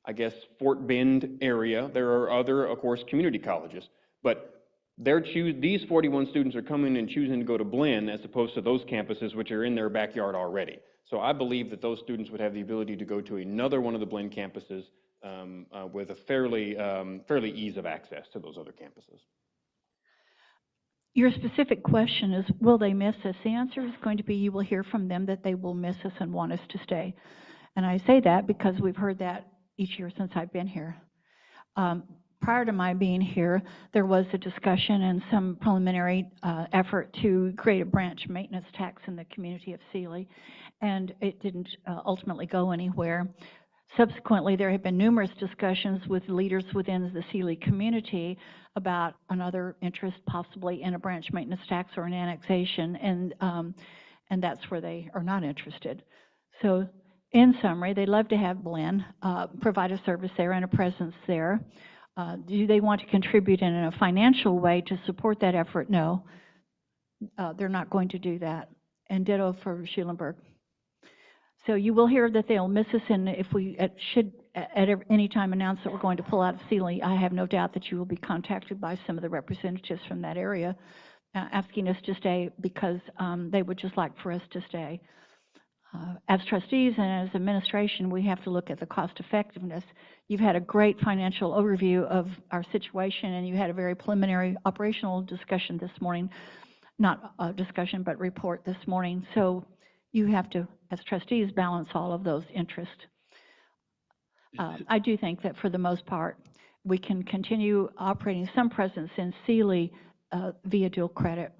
I guess, Fort Bend area, there are other, of course, community colleges, but these 41 students are coming and choosing to go to Blinn as opposed to those campuses which are in their backyard already. So I believe that those students would have the ability to go to another one of the Blinn campuses with a fairly ease of access to those other campuses. Your specific question is, will they miss us? The answer is going to be, you will hear from them that they will miss us and want us to stay. And I say that because we've heard that each year since I've been here. Prior to my being here, there was a discussion and some preliminary effort to create a branch maintenance tax in the community of Sealy, and it didn't ultimately go anywhere. Subsequently, there have been numerous discussions with leaders within the Sealy community about another interest possibly in a branch maintenance tax or an annexation, and that's where they are not interested. So in summary, they'd love to have Blinn provide a service there and a presence there. Do they want to contribute in a financial way to support that effort? No, they're not going to do that. And ditto for Schulenburg. So you will hear that they'll miss us, and if we should at any time announce that we're going to pull out of Sealy, I have no doubt that you will be contacted by some of the representatives from that area asking us to stay because they would just like for us to stay. As trustees and as administration, we have to look at the cost effectiveness. You've had a great financial overview of our situation, and you had a very preliminary operational discussion this morning, not a discussion, but report this morning. So you have to, as trustees, balance all of those interests. I do think that for the most part, we can continue operating some presence in Sealy via dual credit.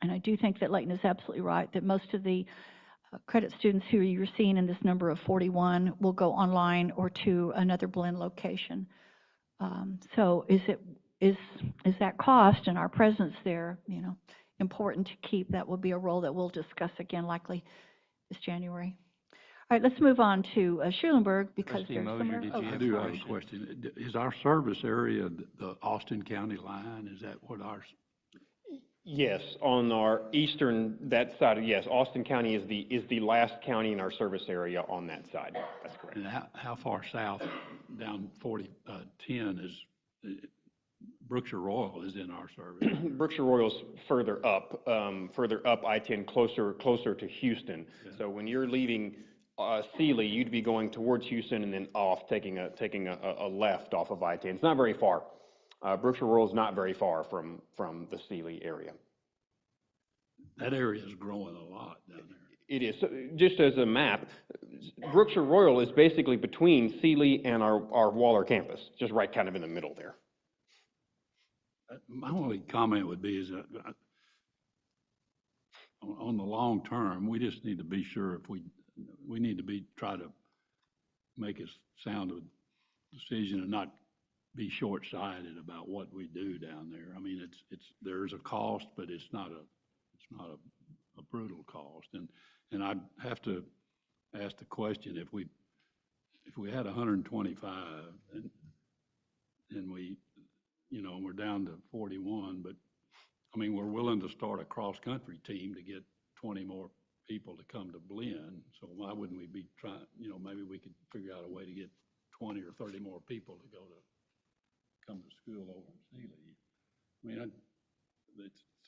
And I do think that Leighton is absolutely right, that most of the credit students who you're seeing in this number of 41 will go online or to another Blinn location. So is that cost and our presence there, important to keep? That will be a role that we'll discuss again likely this January. All right, let's move on to Schulenburg because Trustee there's Mosier, did you I have do a have a question. Is our service area the Austin County line? Is that what ours? Yes, on our eastern, that side, yes, Austin County is the last county in our service area on that side. That's correct. And how far south down 10 is, Brookshire Royal is in our service? Brookshire Royal's further up I-10, closer to Houston. Yeah. So when you're leaving Sealy, you'd be going towards Houston and then off, taking a left off of I-10. It's not very far. Brookshire Royal is not very far from the Sealy area. That area is growing a lot down there. It is. So just as a map, Brookshire Royal is basically between Sealy and our Waller campus, just right kind of in the middle there. My only comment would be is that on the long term, we just need to be sure if we need to try to make a sound decision and not be short-sighted about what we do down there. I mean, there's a cost, but it's not a brutal cost. And I'd have to ask the question, if we had 125 and we, you know, we're down to 41, but I mean, we're willing to start a cross-country team to get 20 more people to come to Blinn. So why wouldn't we be trying, you know, maybe we could figure out a way to get 20 or 30 more people to come to school over in Sealy. I mean,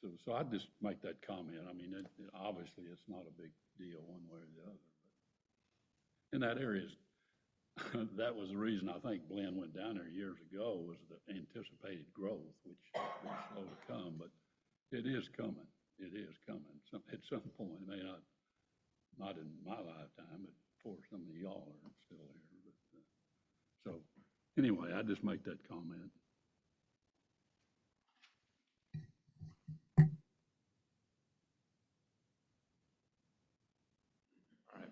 so I'd just make that comment. I mean, obviously it's not a big deal one way or the other. But in that area, that was the reason I think Blinn went down there years ago, was the anticipated growth, which was slow to come, but it is coming. It is coming. At some point, it may not in my lifetime, but for some of y'all are still here. But, so anyway, I just make that comment.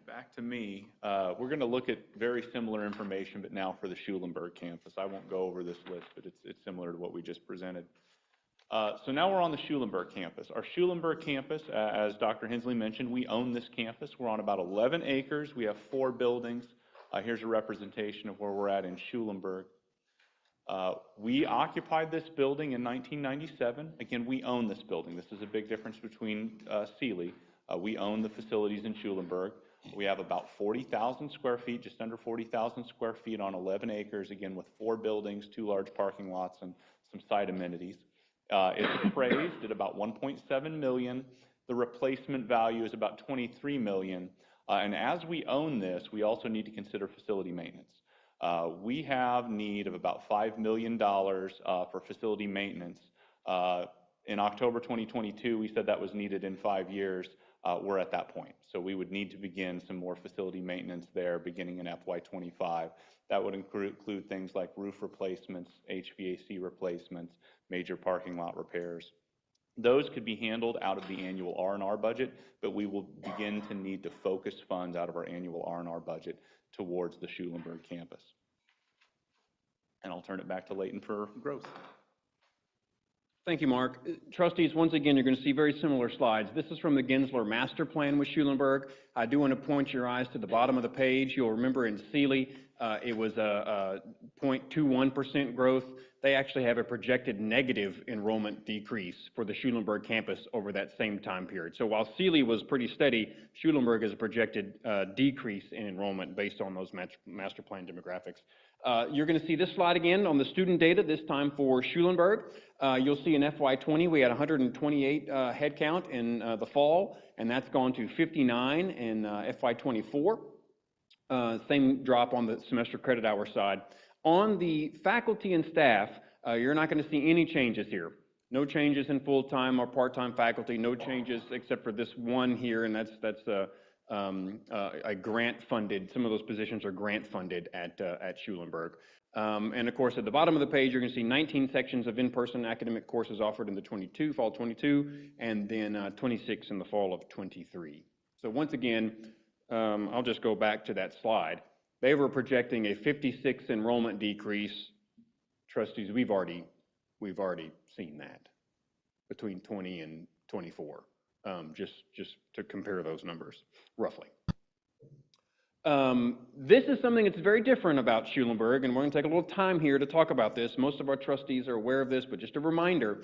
Back to me. We're going to look at very similar information, but now for the Schulenburg campus. I won't go over this list, but it's similar to what we just presented. So now we're on the Schulenburg campus. Our Schulenburg campus, as Dr. Hensley mentioned, we own this campus. We're on about 11 acres. We have 4 buildings. Here's a representation of where we're at in Schulenburg. We occupied this building in 1997. Again, we own this building. This is a big difference between Sealy. We own the facilities in Schulenburg. We have about 40,000 square feet, just under 40,000 square feet on 11 acres, again with 4 buildings, 2 large parking lots, and some site amenities. It's appraised at about $1.7 million. The replacement value is about $23 million. And as we own this, we also need to consider facility maintenance. We have need of about $5 million for facility maintenance. In October 2022, we said that was needed in 5 years. We're at that point. So we would need to begin some more facility maintenance there beginning in FY25. That would include things like roof replacements, HVAC replacements, major parking lot repairs. Those could be handled out of the annual R&R budget, but we will begin to need to focus funds out of our annual R&R budget towards the Schulenburg campus. And I'll turn it back to Leighton for growth. Thank you, Mark. Trustees, once again, you're going to see very similar slides. This is from the Gensler Master Plan with Schulenburg. I do want to point your eyes to the bottom of the page. You'll remember in Sealy, it was a 0.21% growth. They actually have a projected negative enrollment decrease for the Schulenburg campus over that same time period. So while Sealy was pretty steady, Schulenburg is a projected decrease in enrollment based on those master plan demographics. You're going to see this slide again on the student data, this time for Schulenburg. You'll see in FY20 we had 128 headcount in the fall, and that's gone to 59 in FY24. Same drop on the semester credit hour side. On the faculty and staff, you're not going to see any changes here. No changes in full-time or part-time faculty, no changes except for this one here, and that's a grant-funded, some of those positions are grant-funded at Schulenburg. And of course, at the bottom of the page, you're going to see 19 sections of in-person academic courses offered in the fall 22, and then 26 in the fall of 23. So once again, I'll just go back to that slide. They were projecting a 56 enrollment decrease. Trustees, we've already seen that between 20 and 24, just to compare those numbers, roughly. This is something that's very different about Schulenburg, and we're going to take a little time here to talk about this. Most of our trustees are aware of this, but just a reminder,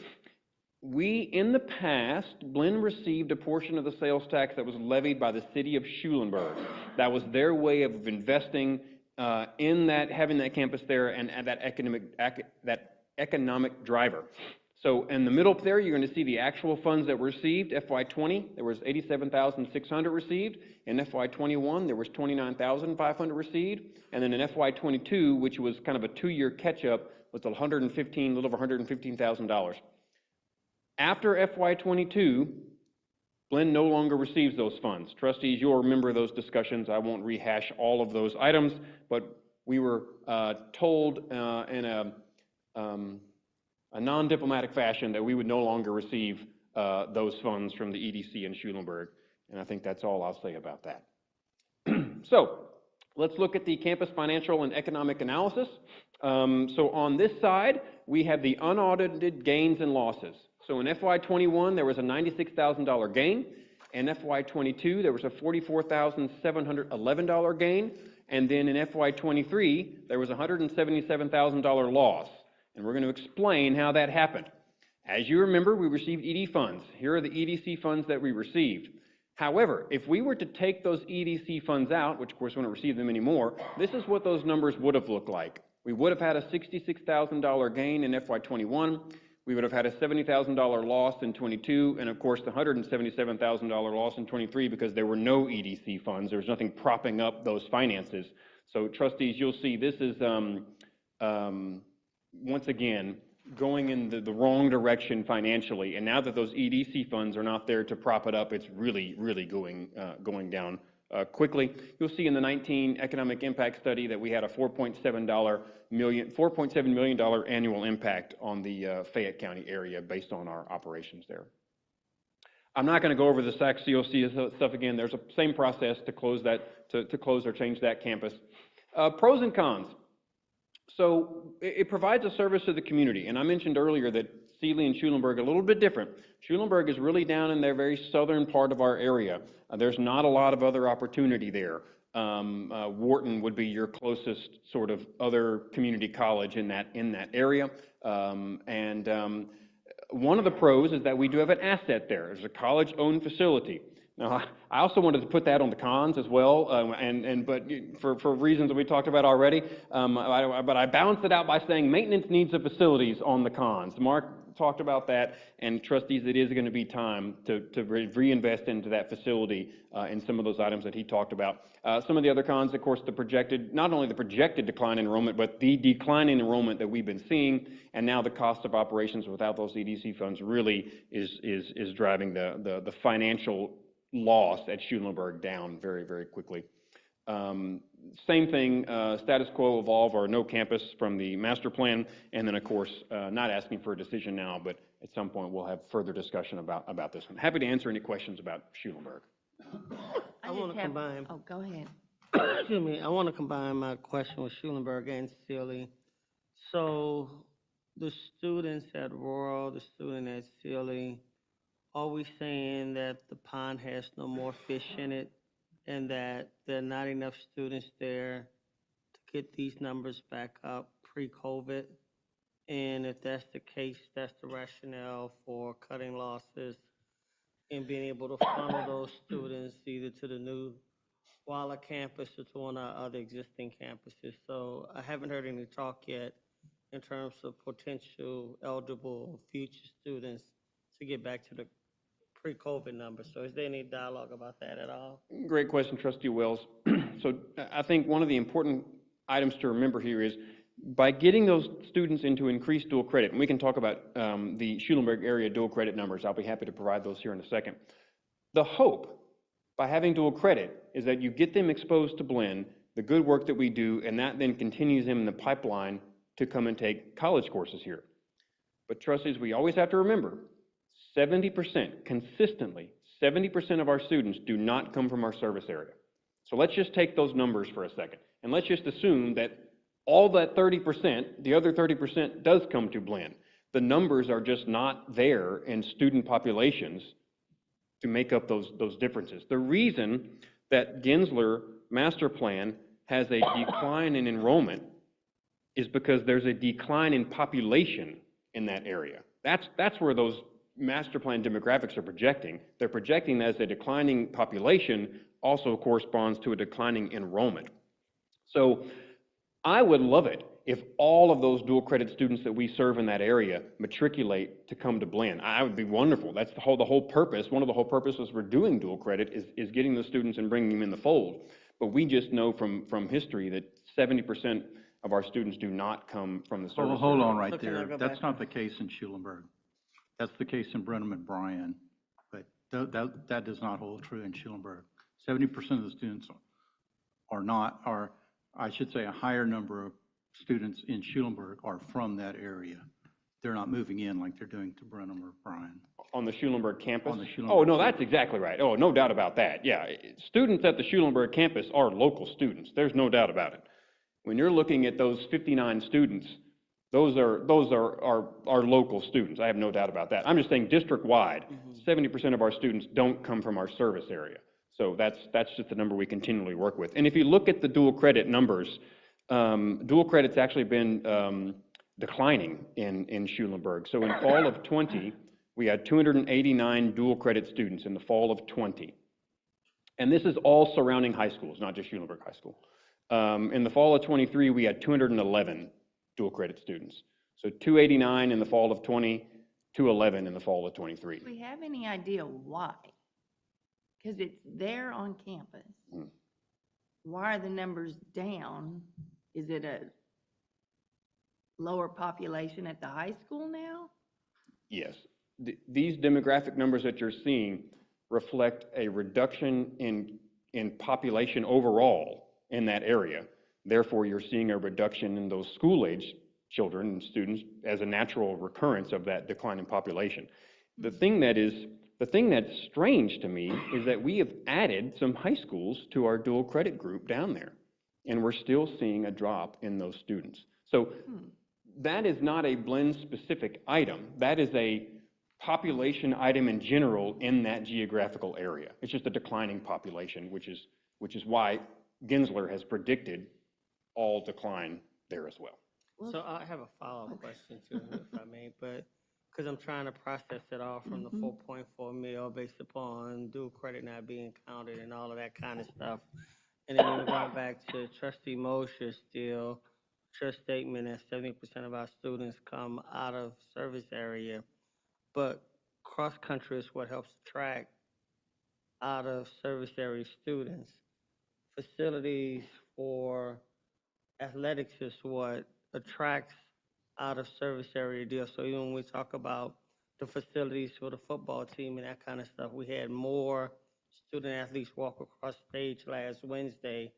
in the past, Blinn received a portion of the sales tax that was levied by the city of Schulenburg. That was their way of investing in that, having that campus there and that economic driver. So in the middle up there, you're going to see the actual funds that were received. FY20, there was 87,600 received. In FY21, there was 29,500 received. And then in FY22, which was kind of a 2-year catch-up, was a little over $115,000. After FY22, Blinn no longer receives those funds. Trustees, you'll remember those discussions. I won't rehash all of those items, but we were told in a non-diplomatic fashion that we would no longer receive those funds from the EDC in Schulenburg, and I think that's all I'll say about that. So let's look at the campus financial and economic analysis. So on this side, we have the unaudited gains and losses. So in FY21, there was a $96,000 gain. In FY22, there was a $44,711 gain. And then in FY23, there was a $177,000 loss. And we're going to explain how that happened. As you remember, we received ED funds. Here are the EDC funds that we received. However, if we were to take those EDC funds out, which of course we don't receive them anymore, this is what those numbers would have looked like. We would have had a $66,000 gain in FY21. We would have had a $70,000 loss in 22, and of course the $177,000 loss in 23 because there were no EDC funds. There was nothing propping up those finances. So trustees, you'll see this is, once again, going in the wrong direction financially. And now that those EDC funds are not there to prop it up, it's really, really going down quickly. You'll see in the 19 economic impact study that we had a $4.7 million annual impact on the Fayette County area based on our operations there. I'm not going to go over the SAC COC stuff again. There's a same process to close that, to close or change that campus. Pros and cons. So it provides a service to the community, and I mentioned earlier that Sealy and Schulenburg are a little bit different. Schulenburg is really down in the very southern part of our area. There's not a lot of other opportunity there. Wharton would be your closest sort of other community college in that area. One of the pros is that we do have an asset there. There's a college-owned facility. Now, I also wanted to put that on the cons as well, but for reasons that we talked about already, but I balanced it out by saying maintenance needs of facilities on the cons. Mark talked about that, and trustees, it is going to be time to reinvest into that facility in some of those items that he talked about. Some of the other cons, of course, not only the projected decline in enrollment, but the decline in enrollment that we've been seeing, and now the cost of operations without those EDC funds really is driving the financial loss at Schulenburg down very, very quickly. Same thing, status quo, evolve, or no campus from the master plan, and then of course, not asking for a decision now, but at some point we'll have further discussion about this one. Happy to answer any questions about Schulenburg. I want to combine. Oh, go ahead. Excuse me. I want to combine my question with Schulenburg and Sealy. So the students at Royal, the student at Sealy, are we saying that the pond has no more fish in it and that there are not enough students there to get these numbers back up pre-COVID? And if that's the case, that's the rationale for cutting losses and being able to funnel those students either to the new Waller campus or to one of our other existing campuses. So I haven't heard any talk yet in terms of potential eligible future students to get back to the pre-COVID numbers. So is there any dialogue about that at all? Great question, Trustee Wells. So I think one of the important items to remember here is by getting those students into increased dual credit, and we can talk about the Schulenburg area dual credit numbers. I'll be happy to provide those here in a second. The hope by having dual credit is that you get them exposed to Blinn, the good work that we do, and that then continues them in the pipeline to come and take college courses here. But trustees, we always have to remember, 70%, consistently, 70% of our students do not come from our service area. So let's just take those numbers for a second, and let's just assume that all that 30%, the other 30% does come to Blinn. The numbers are just not there in student populations to make up those differences. The reason that Gensler master plan has a decline in enrollment is because there's a decline in population in that area. That's where those master plan demographics are projecting. They're projecting as a declining population also corresponds to a declining enrollment. So I would love it if all of those dual credit students that we serve in that area matriculate to come to Blinn. I would be wonderful. That's the whole purpose. One of the whole purposes we're doing dual credit is getting the students and bringing them in the fold. But we just know from history that 70% of our students do not come from the service Hold area. on right So can I there. go That's back? not the case in Schulenburg. That's the case in Brenham and Bryan, but that does not hold true in Schulenburg. 70% of the students I should say a higher number of students in Schulenburg are from that area. They're not moving in like they're doing to Brenham or Bryan. On the Schulenburg campus? On the Schulenburg Oh, no, campus. that's exactly right. Oh, no doubt about that. Yeah, students at the Schulenburg campus are local students. There's no doubt about it. When you're looking at those 59 students, those are local students. I have no doubt about that. I'm just saying district-wide, 70% of our students don't come from our service area. So that's just the number we continually work with. And if you look at the dual credit numbers, dual credit's actually been declining in Schulenburg. So in fall of 20, we had 289 dual credit students in the fall of 20. And this is all surrounding high schools, not just Schulenburg High School. In the fall of 23, we had 211 dual credit students. So 289 in the fall of 20, 211 in the fall of 23. Do we have any idea why? Because it's there on campus. Why are the numbers down? Is it a lower population at the high school now? Yes. These demographic numbers that you're seeing reflect a reduction in population overall in that area. Therefore, you're seeing a reduction in those school-age children and students as a natural recurrence of that decline in population. The thing that's strange to me is that we have added some high schools to our dual credit group down there, and we're still seeing a drop in those students. So that is not a Blinn-specific item. That is a population item in general in that geographical area. It's just a declining population, which is why Gensler has predicted all decline there as well. So I have a follow-up question too, if I may, but, because I'm trying to process it all from the 4.4 mil based upon dual credit not being counted and all of that kind of stuff. And then we're going back to Trustee Mosher's still, your statement that 70% of our students come out of service area, but cross-country is what helps attract out of service area students. Facilities for athletics is what attracts out of service area deals. So even when we talk about the facilities for the football team and that kind of stuff, we had more student athletes walk across stage last Wednesday,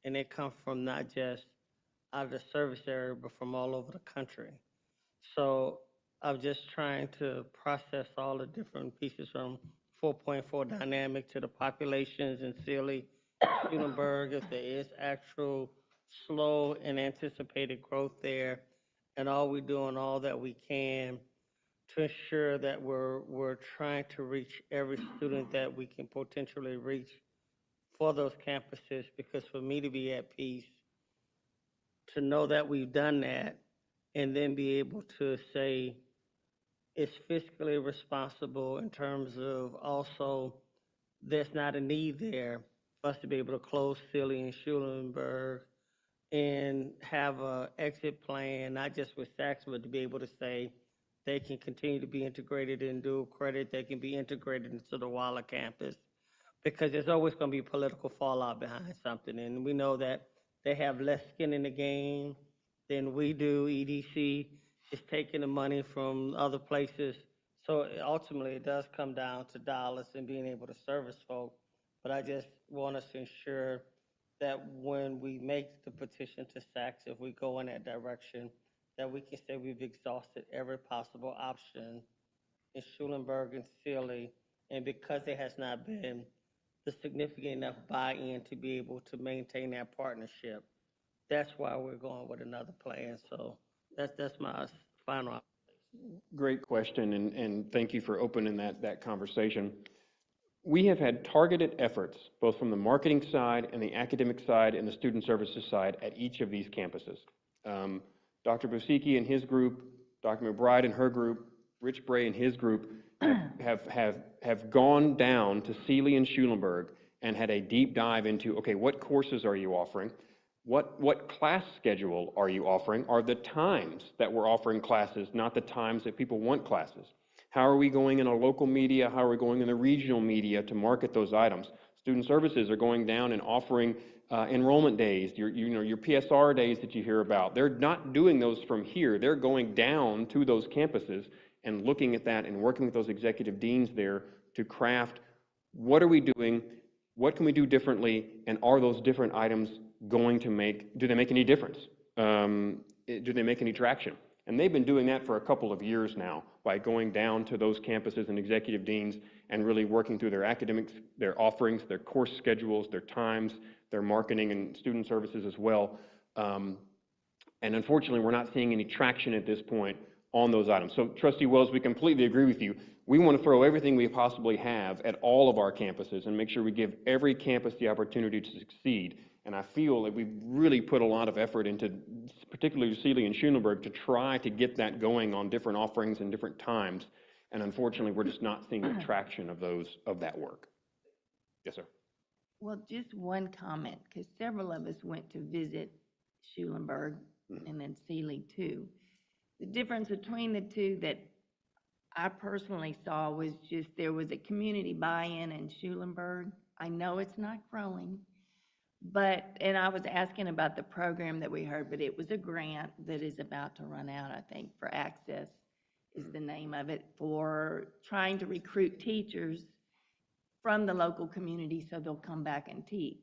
and they come from not just out of the service area, but from all over the country. So I'm just trying to process all the different pieces from 4.4 dynamic to the populations in Sealy, Schulenburg, if there is actual slow and anticipated growth there, and are we doing all that we can to ensure that we're trying to reach every student that we can potentially reach for those campuses? Because for me to be at peace, to know that we've done that, and then be able to say it's fiscally responsible in terms of also there's not a need there for us to be able to close Sealy and Schulenburg and have a exit plan, not just with Saks, but to be able to say they can continue to be integrated in dual credit, they can be integrated into the Waller campus, because there's always going to be political fallout behind something, and we know that they have less skin in the game than we do. EDC is taking the money from other places, so ultimately it does come down to dollars and being able to service folk. But I just want us to ensure that when we make the petition to Saks, if we go in that direction, that we can say we've exhausted every possible option in Schulenburg and Sealy, and because there has not been the significant enough buy-in to be able to maintain that partnership, that's why we're going with another plan. So that's my final. Great question, and thank you for opening that conversation. We have had targeted efforts, both from the marketing side and the academic side and the student services side at each of these campuses. Dr. Bosicki and his group, Dr. McBride and her group, Rich Bray and his group have gone down to Sealy and Schulenburg and had a deep dive into, okay, what courses are you offering? What class schedule are you offering? Are the times that we're offering classes not the times that people want classes? How are we going in our local media? How are we going in the regional media to market those items? Student services are going down and offering enrollment days, your PSR days that you hear about. They're not doing those from here. They're going down to those campuses and looking at that and working with those executive deans there to craft what are we doing, what can we do differently, and are those different items going to do they make any difference? Do they make any traction? And they've been doing that for a couple of years now by going down to those campuses and executive deans and really working through their academics, their offerings, their course schedules, their times, their marketing and student services as well. And unfortunately, we're not seeing any traction at this point on those items. So Trustee Wells, we completely agree with you. We want to throw everything we possibly have at all of our campuses and make sure we give every campus the opportunity to succeed. And I feel that we've really put a lot of effort into, particularly Sealy and Schulenburg, to try to get that going on different offerings and different times. And unfortunately, we're just not seeing the traction of that work. Yes, sir. Well, just one comment, because several of us went to visit Schulenburg and then Sealy too. The difference between the two that I personally saw was just there was a community buy-in in Schulenburg. I know it's not growing, and I was asking about the program that we heard, but it was a grant that is about to run out, I think, for Access is the name of it, for trying to recruit teachers from the local community so they'll come back and teach.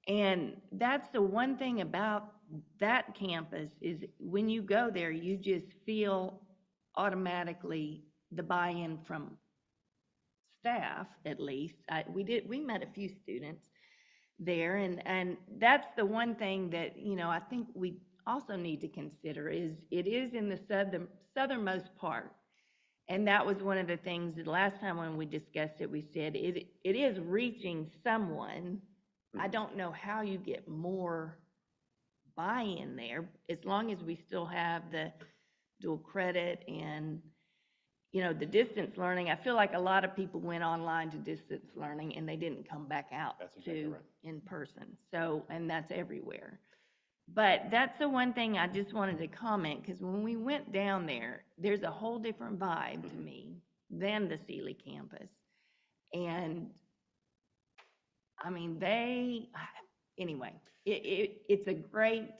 And that's the one thing about that campus is when you go there, you just feel automatically the buy-in from staff, at least. We met a few students there, and that's the one thing that, I think we also need to consider is it is in the southernmost part. And that was one of the things that last time when we discussed it, we said it is reaching someone. I don't know how you get more buy-in there, as long as we still have the dual credit and, the distance learning. I feel like a lot of people went online to distance learning and they didn't come back out to in person. So, and that's everywhere. But that's the one thing I just wanted to comment, because when we went down there, there's a whole different vibe to me than the Sealy campus. And I mean, anyway, it's a great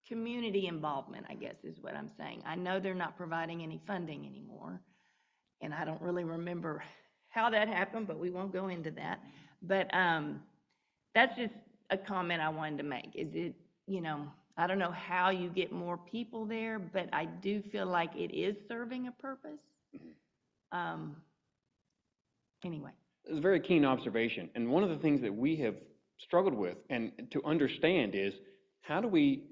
community involvement, I guess is what I'm saying. I know they're not providing any funding anymore, and I don't really remember how that happened, but we won't go into that. But that's just a comment I wanted to make. Is it, I don't know how you get more people there, but I do feel like it is serving a purpose. Anyway. It's a very keen observation. And one of the things that we have struggled with and to understand is how do we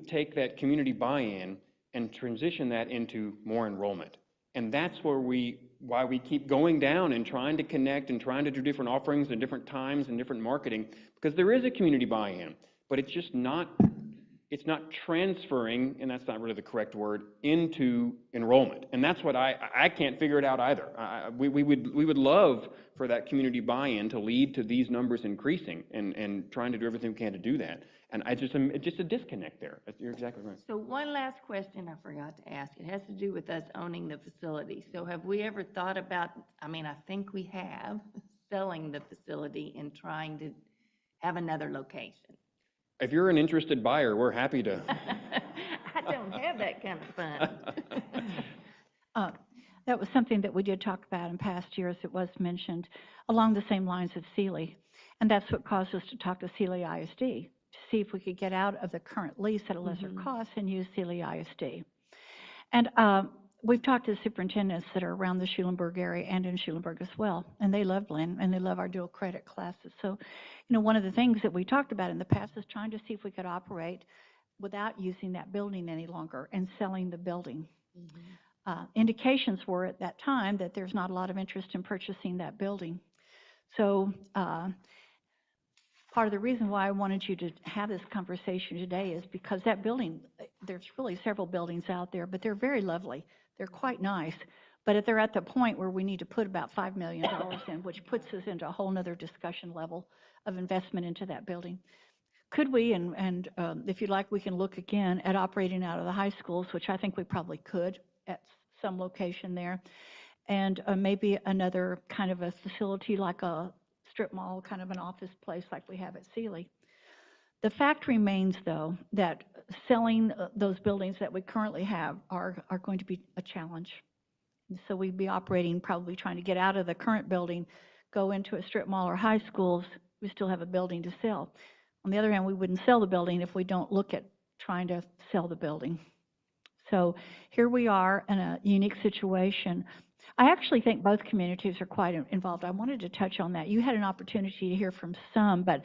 take that community buy-in and transition that into more enrollment? And that's why we keep going down and trying to connect and trying to do different offerings and different times and different marketing, because there is a community buy-in, but it's just not, it's not transferring, and that's not really the correct word, into enrollment. And that's what I can't figure it out either. We would love for that community buy-in to lead to these numbers increasing and trying to do everything we can to do that. And it's just a disconnect there. You're exactly right. So one last question I forgot to ask. It has to do with us owning the facility. So have we ever thought about, I think we have, selling the facility and trying to have another location? If you're an interested buyer, we're happy to. I don't have that kind of fun. That was something that we did talk about in past years. It was mentioned along the same lines of Sealy. And that's what caused us to talk to Sealy ISD, to see if we could get out of the current lease at a lesser cost and use Sealy ISD. And we've talked to superintendents that are around the Schulenburg area and in Schulenburg as well. And they love Blinn and they love our dual credit classes. So, one of the things that we talked about in the past is trying to see if we could operate without using that building any longer and selling the building. Indications were at that time that there's not a lot of interest in purchasing that building. So part of the reason why I wanted you to have this conversation today is because that building, there's really several buildings out there, but they're very lovely. They're quite nice, But they're at the point where we need to put about $5 million in, which puts us into a whole nother discussion level of investment into that building. Could we, and if you'd like, we can look again at operating out of the high schools, which I think we probably could at some location there. And maybe another kind of a facility like a strip mall, kind of an office place like we have at Sealy. The fact remains, though, that selling those buildings that we currently have are going to be a challenge. And so we'd be operating, probably trying to get out of the current building, go into a strip mall or high schools. We still have a building to sell. On the other hand, we wouldn't sell the building if we don't look at trying to sell the building. So here we are in a unique situation. I actually think both communities are quite involved. I wanted to touch on that. You had an opportunity to hear from some, but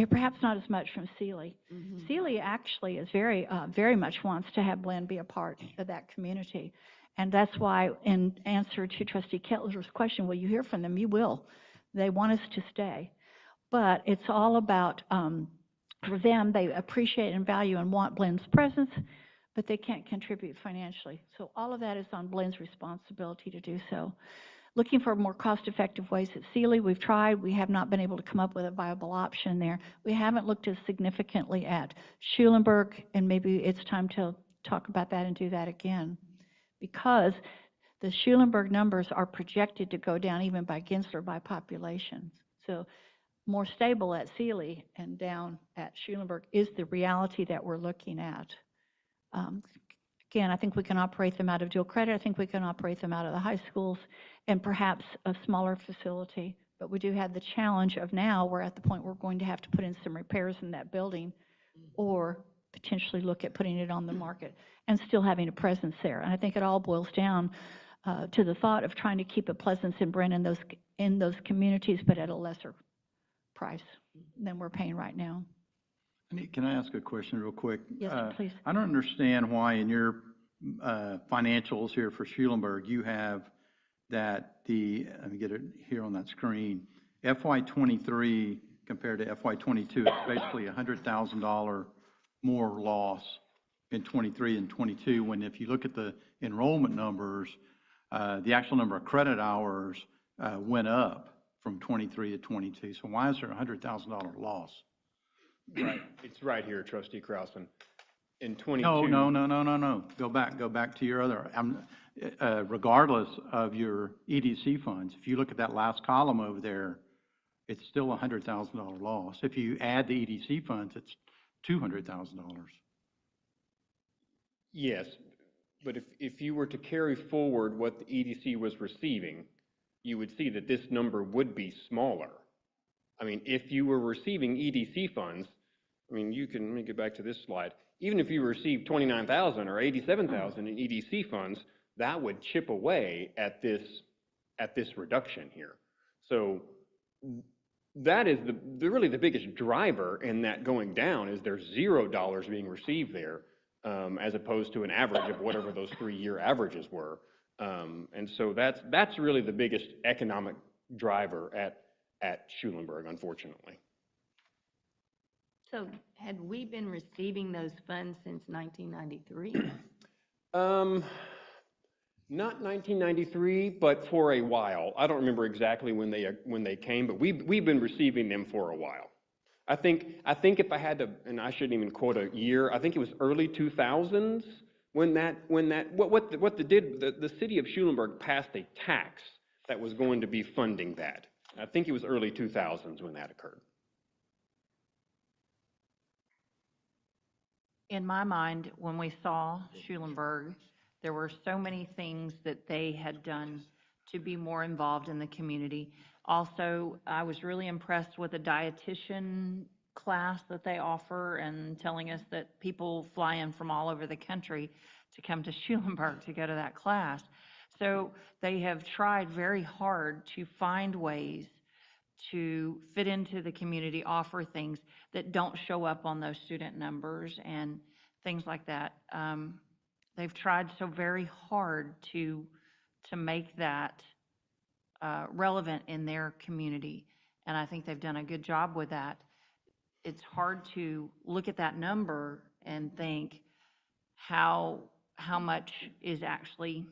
perhaps not as much from Sealy. Mhm. Sealy actually is very much wants to have Blinn be a part of that community. And that's why, in answer to Trustee Kettler's question, will you hear from them? You will. They want us to stay. But it's all about, for them, they appreciate and value and want Blinn's presence, but they can't contribute financially. So all of that is on Blinn's responsibility to do so. Looking for more cost-effective ways at Sealy, we've tried. We have not been able to come up with a viable option there. We haven't looked as significantly at Schulenburg, and maybe it's time to talk about that and do that again, because the Schulenburg numbers are projected to go down even by Gensler by population. So more stable at Sealy and down at Schulenburg is the reality that we're looking at. Again, I think we can operate them out of dual credit. I think we can operate them out of the high schools and perhaps a smaller facility. But we do have the challenge of now we're at the point we're going to have to put in some repairs in that building or potentially look at putting it on the market and still having a presence there. And I think it all boils down to the thought of trying to keep a presence in Blinn in those communities, but at a lesser price than we're paying right now. Can I ask a question real quick? Yes, please. I don't understand why in your financials here for Schulenburg, you have that let me get it here on that screen, FY23 compared to FY22, it's basically $100,000 more loss in 23 and 22, when if you look at the enrollment numbers, the actual number of credit hours went up from 23 to 22. So why is there a $100,000 loss? Right, it's right here, Trustee Krausen. In 22. No. Go back to your other, regardless of your EDC funds, if you look at that last column over there, it's still a $100,000 loss. If you add the EDC funds, it's $200,000. Yes, but if you were to carry forward what the EDC was receiving, you would see that this number would be smaller. I mean, if you were receiving EDC funds, I mean, let me get back to this slide. Even if you received $29,000 or $87,000 in EDC funds, that would chip away at this reduction here. So that is really the biggest driver in that going down is there's $0 being received there, as opposed to an average of whatever those 3-year averages were. And so that's really the biggest economic driver at Schulenburg, unfortunately. So had we been receiving those funds since 1993? Not 1993, but for a while. I don't remember exactly when they came, but we've been receiving them for a while. I think if I had to, and I shouldn't even quote a year, I think it was early 2000s the city of Schulenburg passed a tax that was going to be funding that. I think it was early 2000s when that occurred. In my mind, when we saw Schulenburg, there were so many things that they had done to be more involved in the community. Also, I was really impressed with the dietitian class that they offer and telling us that people fly in from all over the country to come to Schulenburg to go to that class. So they have tried very hard to find ways to fit into the community, offer things that don't show up on those student numbers and things like that. They've tried so very hard to make that relevant in their community, and I think they've done a good job with that. It's hard to look at that number and think how much is actually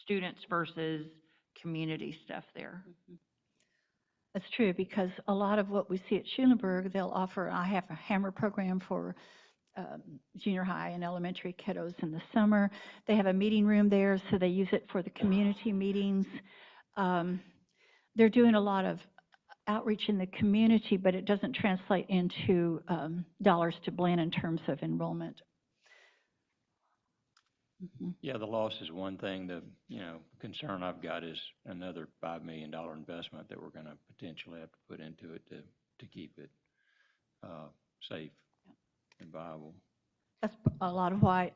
students versus community stuff there. That's true, because a lot of what we see at Schulenburg, they'll offer, I have a Hammer program for junior high and elementary kiddos in the summer. They have a meeting room there, so they use it for the community meetings. They're doing a lot of outreach in the community, but it doesn't translate into dollars to Blinn in terms of enrollment. Yeah, the loss is one thing. The, concern I've got is another $5 million investment that we're gonna potentially have to put into it to keep it safe and viable. That's a lot of why,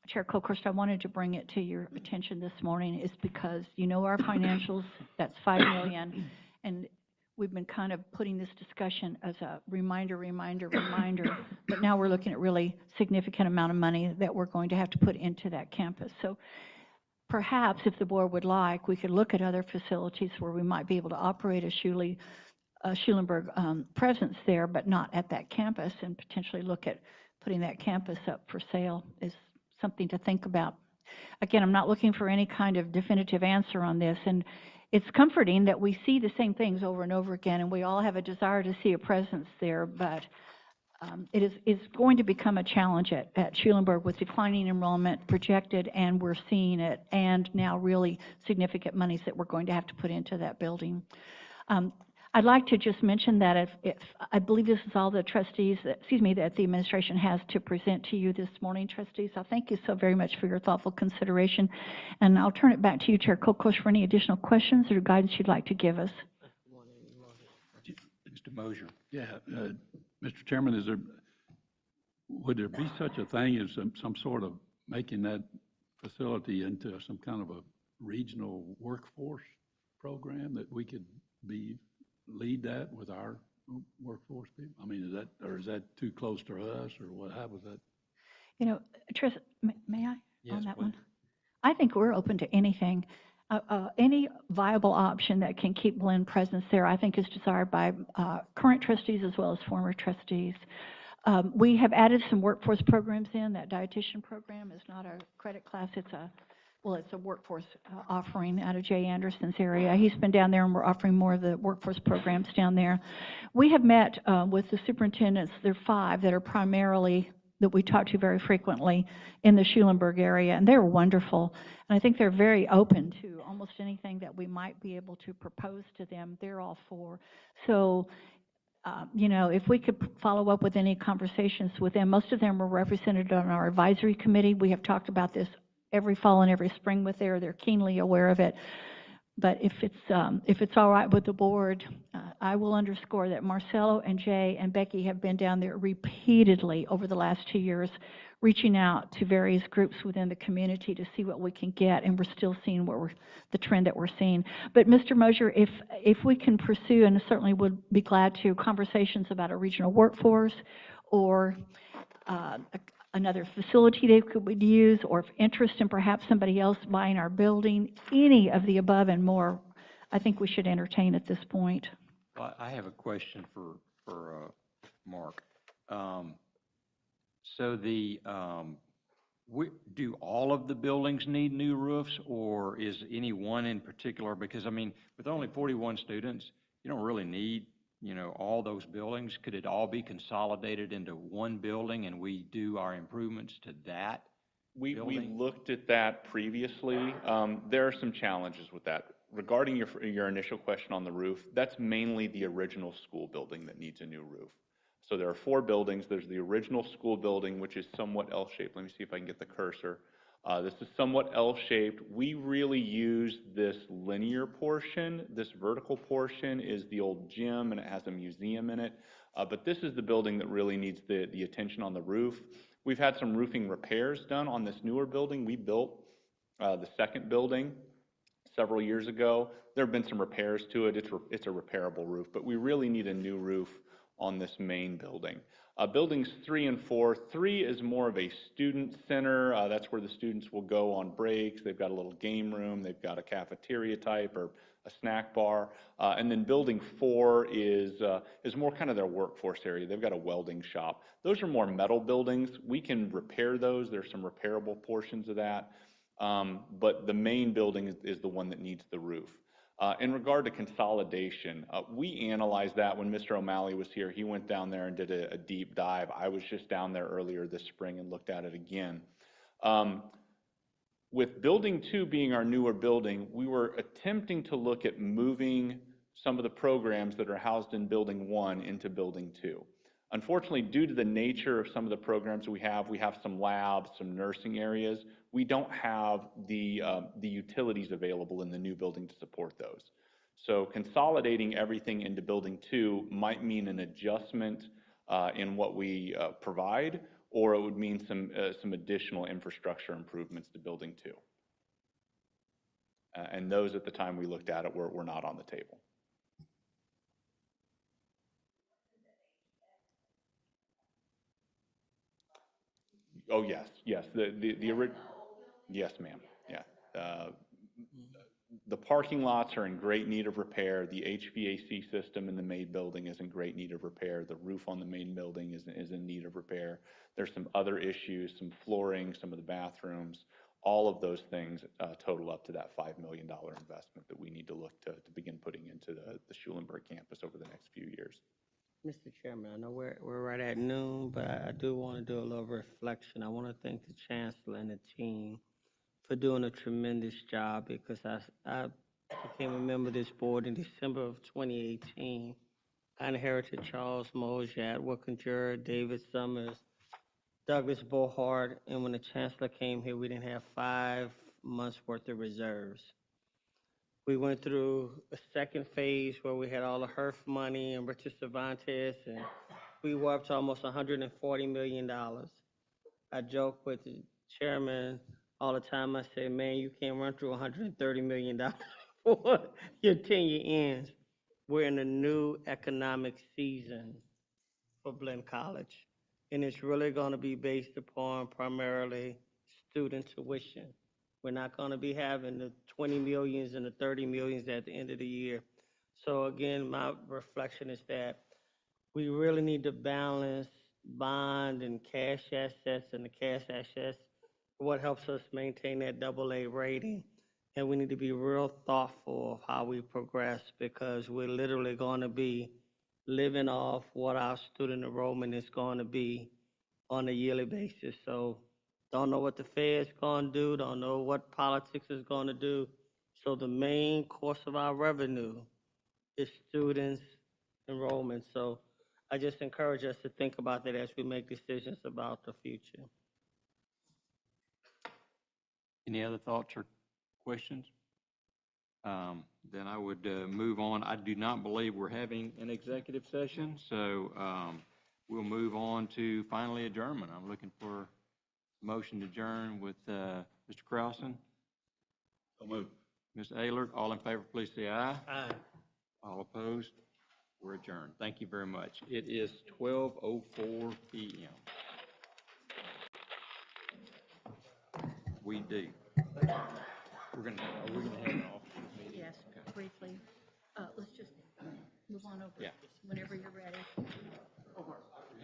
Chair Colquist, I wanted to bring it to your attention this morning, is because our financials, that's $5 million, and we've been kind of putting this discussion as a reminder, but now we're looking at really significant amount of money that we're going to have to put into that campus. So perhaps if the board would like, we could look at other facilities where we might be able to operate a Schulenburg presence there, but not at that campus, and potentially look at putting that campus up for sale is something to think about. Again, I'm not looking for any kind of definitive answer on this, and it's comforting that we see the same things over and over again, and we all have a desire to see a presence there, but it's going to become a challenge at Schulenburg with declining enrollment projected, and we're seeing it, and now really significant monies that we're going to have to put into that building. I'd like to just mention that if I believe this is all the trustees, that the administration has to present to you this morning, trustees. I thank you so very much for your thoughtful consideration. And I'll turn it back to you, Chair Colquist, for any additional questions or guidance you'd like to give us. Mr. Mosier. Yeah, Mr. Chairman, would there be such a thing as some sort of making that facility into some kind of a regional workforce program that we could lead that with our workforce people? I mean, is that too close to us, or what? How was that? Tris, may I Yes, on that please. one? I think we're open to anything. Any viable option that can keep Blinn presence there, I think, is desired by current trustees as well as former trustees. We have added some workforce programs in. That dietitian program is not a credit class. It's a workforce offering out of Jay Anderson's area. He's been down there, and we're offering more of the workforce programs down there. We have met with the superintendents. There are 5 that are primarily that we talk to very frequently in the Schulenburg area, and they're wonderful. And I think they're very open to almost anything that we might be able to propose to them. They're all for. So, if we could follow up with any conversations with them, most of them are represented on our advisory committee. We have talked about this every fall and every spring with they're keenly aware of it. But if it's all right with the board, I will underscore that Marcelo and Jay and Becky have been down there repeatedly over the last 2 years, reaching out to various groups within the community to see what we can get, and we're still seeing the trend that we're seeing. But Mr. Mosier, if we can pursue, and certainly would be glad to, conversations about a regional workforce or another facility they could use, or if interest in perhaps somebody else buying our building, any of the above and more, I think we should entertain at this point. Well, I have a question for Mark. So do all of the buildings need new roofs, or is any one in particular? Because, I mean, with only 41 students, you don't really need, all those buildings. Could it all be consolidated into one building and we do our improvements to that building? We looked at that previously. There are some challenges with that. Regarding your initial question on the roof, that's mainly the original school building that needs a new roof. So there are 4 buildings. There's the original school building, which is somewhat L-shaped. Let me see if I can get the cursor. This is somewhat L-shaped. We really use this linear portion. This vertical portion is the old gym, and it has a museum in it. But this is the building that really needs the attention on the roof. We've had some roofing repairs done on this newer building. We built the second building several years ago. There have been some repairs to it. It's a repairable roof, but we really need a new roof on this main building. Buildings 3 and 4. 3 is more of a student center. That's where the students will go on breaks. They've got a little game room. They've got a cafeteria type or a snack bar. And then building 4 is more kind of their workforce area. They've got a welding shop. Those are more metal buildings. We can repair those. There's some repairable portions of that. But the main building is the one that needs the roof. In regard to consolidation, we analyzed that when Mr. O'Malley was here. He went down there and did a deep dive. I was just down there earlier this spring and looked at it again. With Building 2 being our newer building, we were attempting to look at moving some of the programs that are housed in Building 1 into Building 2. Unfortunately, due to the nature of some of the programs we have some labs, some nursing areas. We don't have the utilities available in the new building to support those. So consolidating everything into Building 2 might mean an adjustment in what we provide, or it would mean some additional infrastructure improvements to Building 2. And those at the time we looked at it were not on the table. Oh, yes, yes. Yes, ma'am. Yeah. The parking lots are in great need of repair. The HVAC system in the main building is in great need of repair. The roof on the main building is in need of repair. There's some other issues, some flooring, some of the bathrooms. All of those things total up to that $5 million investment that we need to look to begin putting into the Schulenburg campus over the next few years. Mr. Chairman, I know we're right at noon, but I do want to do a little reflection. I want to thank the Chancellor and the team for doing a tremendous job, because I became a member of this board in December of 2018. I inherited Charles Mosier, Wickinger, David Summers, Douglas Bohart, and when the Chancellor came here, we didn't have 5 months worth of reserves. We went through a second phase where we had all the HERF money and Richard Cervantes, and we were up to almost $140 million. I joke with the chairman all the time. I say, man, you can't run through $130 million before your tenure ends. We're in a new economic season for Blinn College, and it's really going to be based upon primarily student tuition. We're not going to be having the 20 millions and the 30 millions at the end of the year. So again, my reflection is that we really need to balance bond and cash assets, and the cash assets, what helps us maintain that AA rating. And we need to be real thoughtful of how we progress, because we're literally going to be living off what our student enrollment is going to be on a yearly basis. So don't know what the Fed's going to do, don't know what politics is going to do. So the main course of our revenue is students' enrollment. So I just encourage us to think about that as we make decisions about the future. Any other thoughts or questions? Then I would move on. I do not believe we're having an executive session, so we'll move on to finally adjournment. I'm looking for a motion to adjourn with Mr. Krausen. So moved. Ms. Ehlert, all in favor, please say aye. Aye. All opposed? We're adjourned. Thank you very much. It is 12:04 p.m. We do. We're gonna have an officers meeting. Yes, briefly. Let's just move on over. Yeah. Whenever you're ready.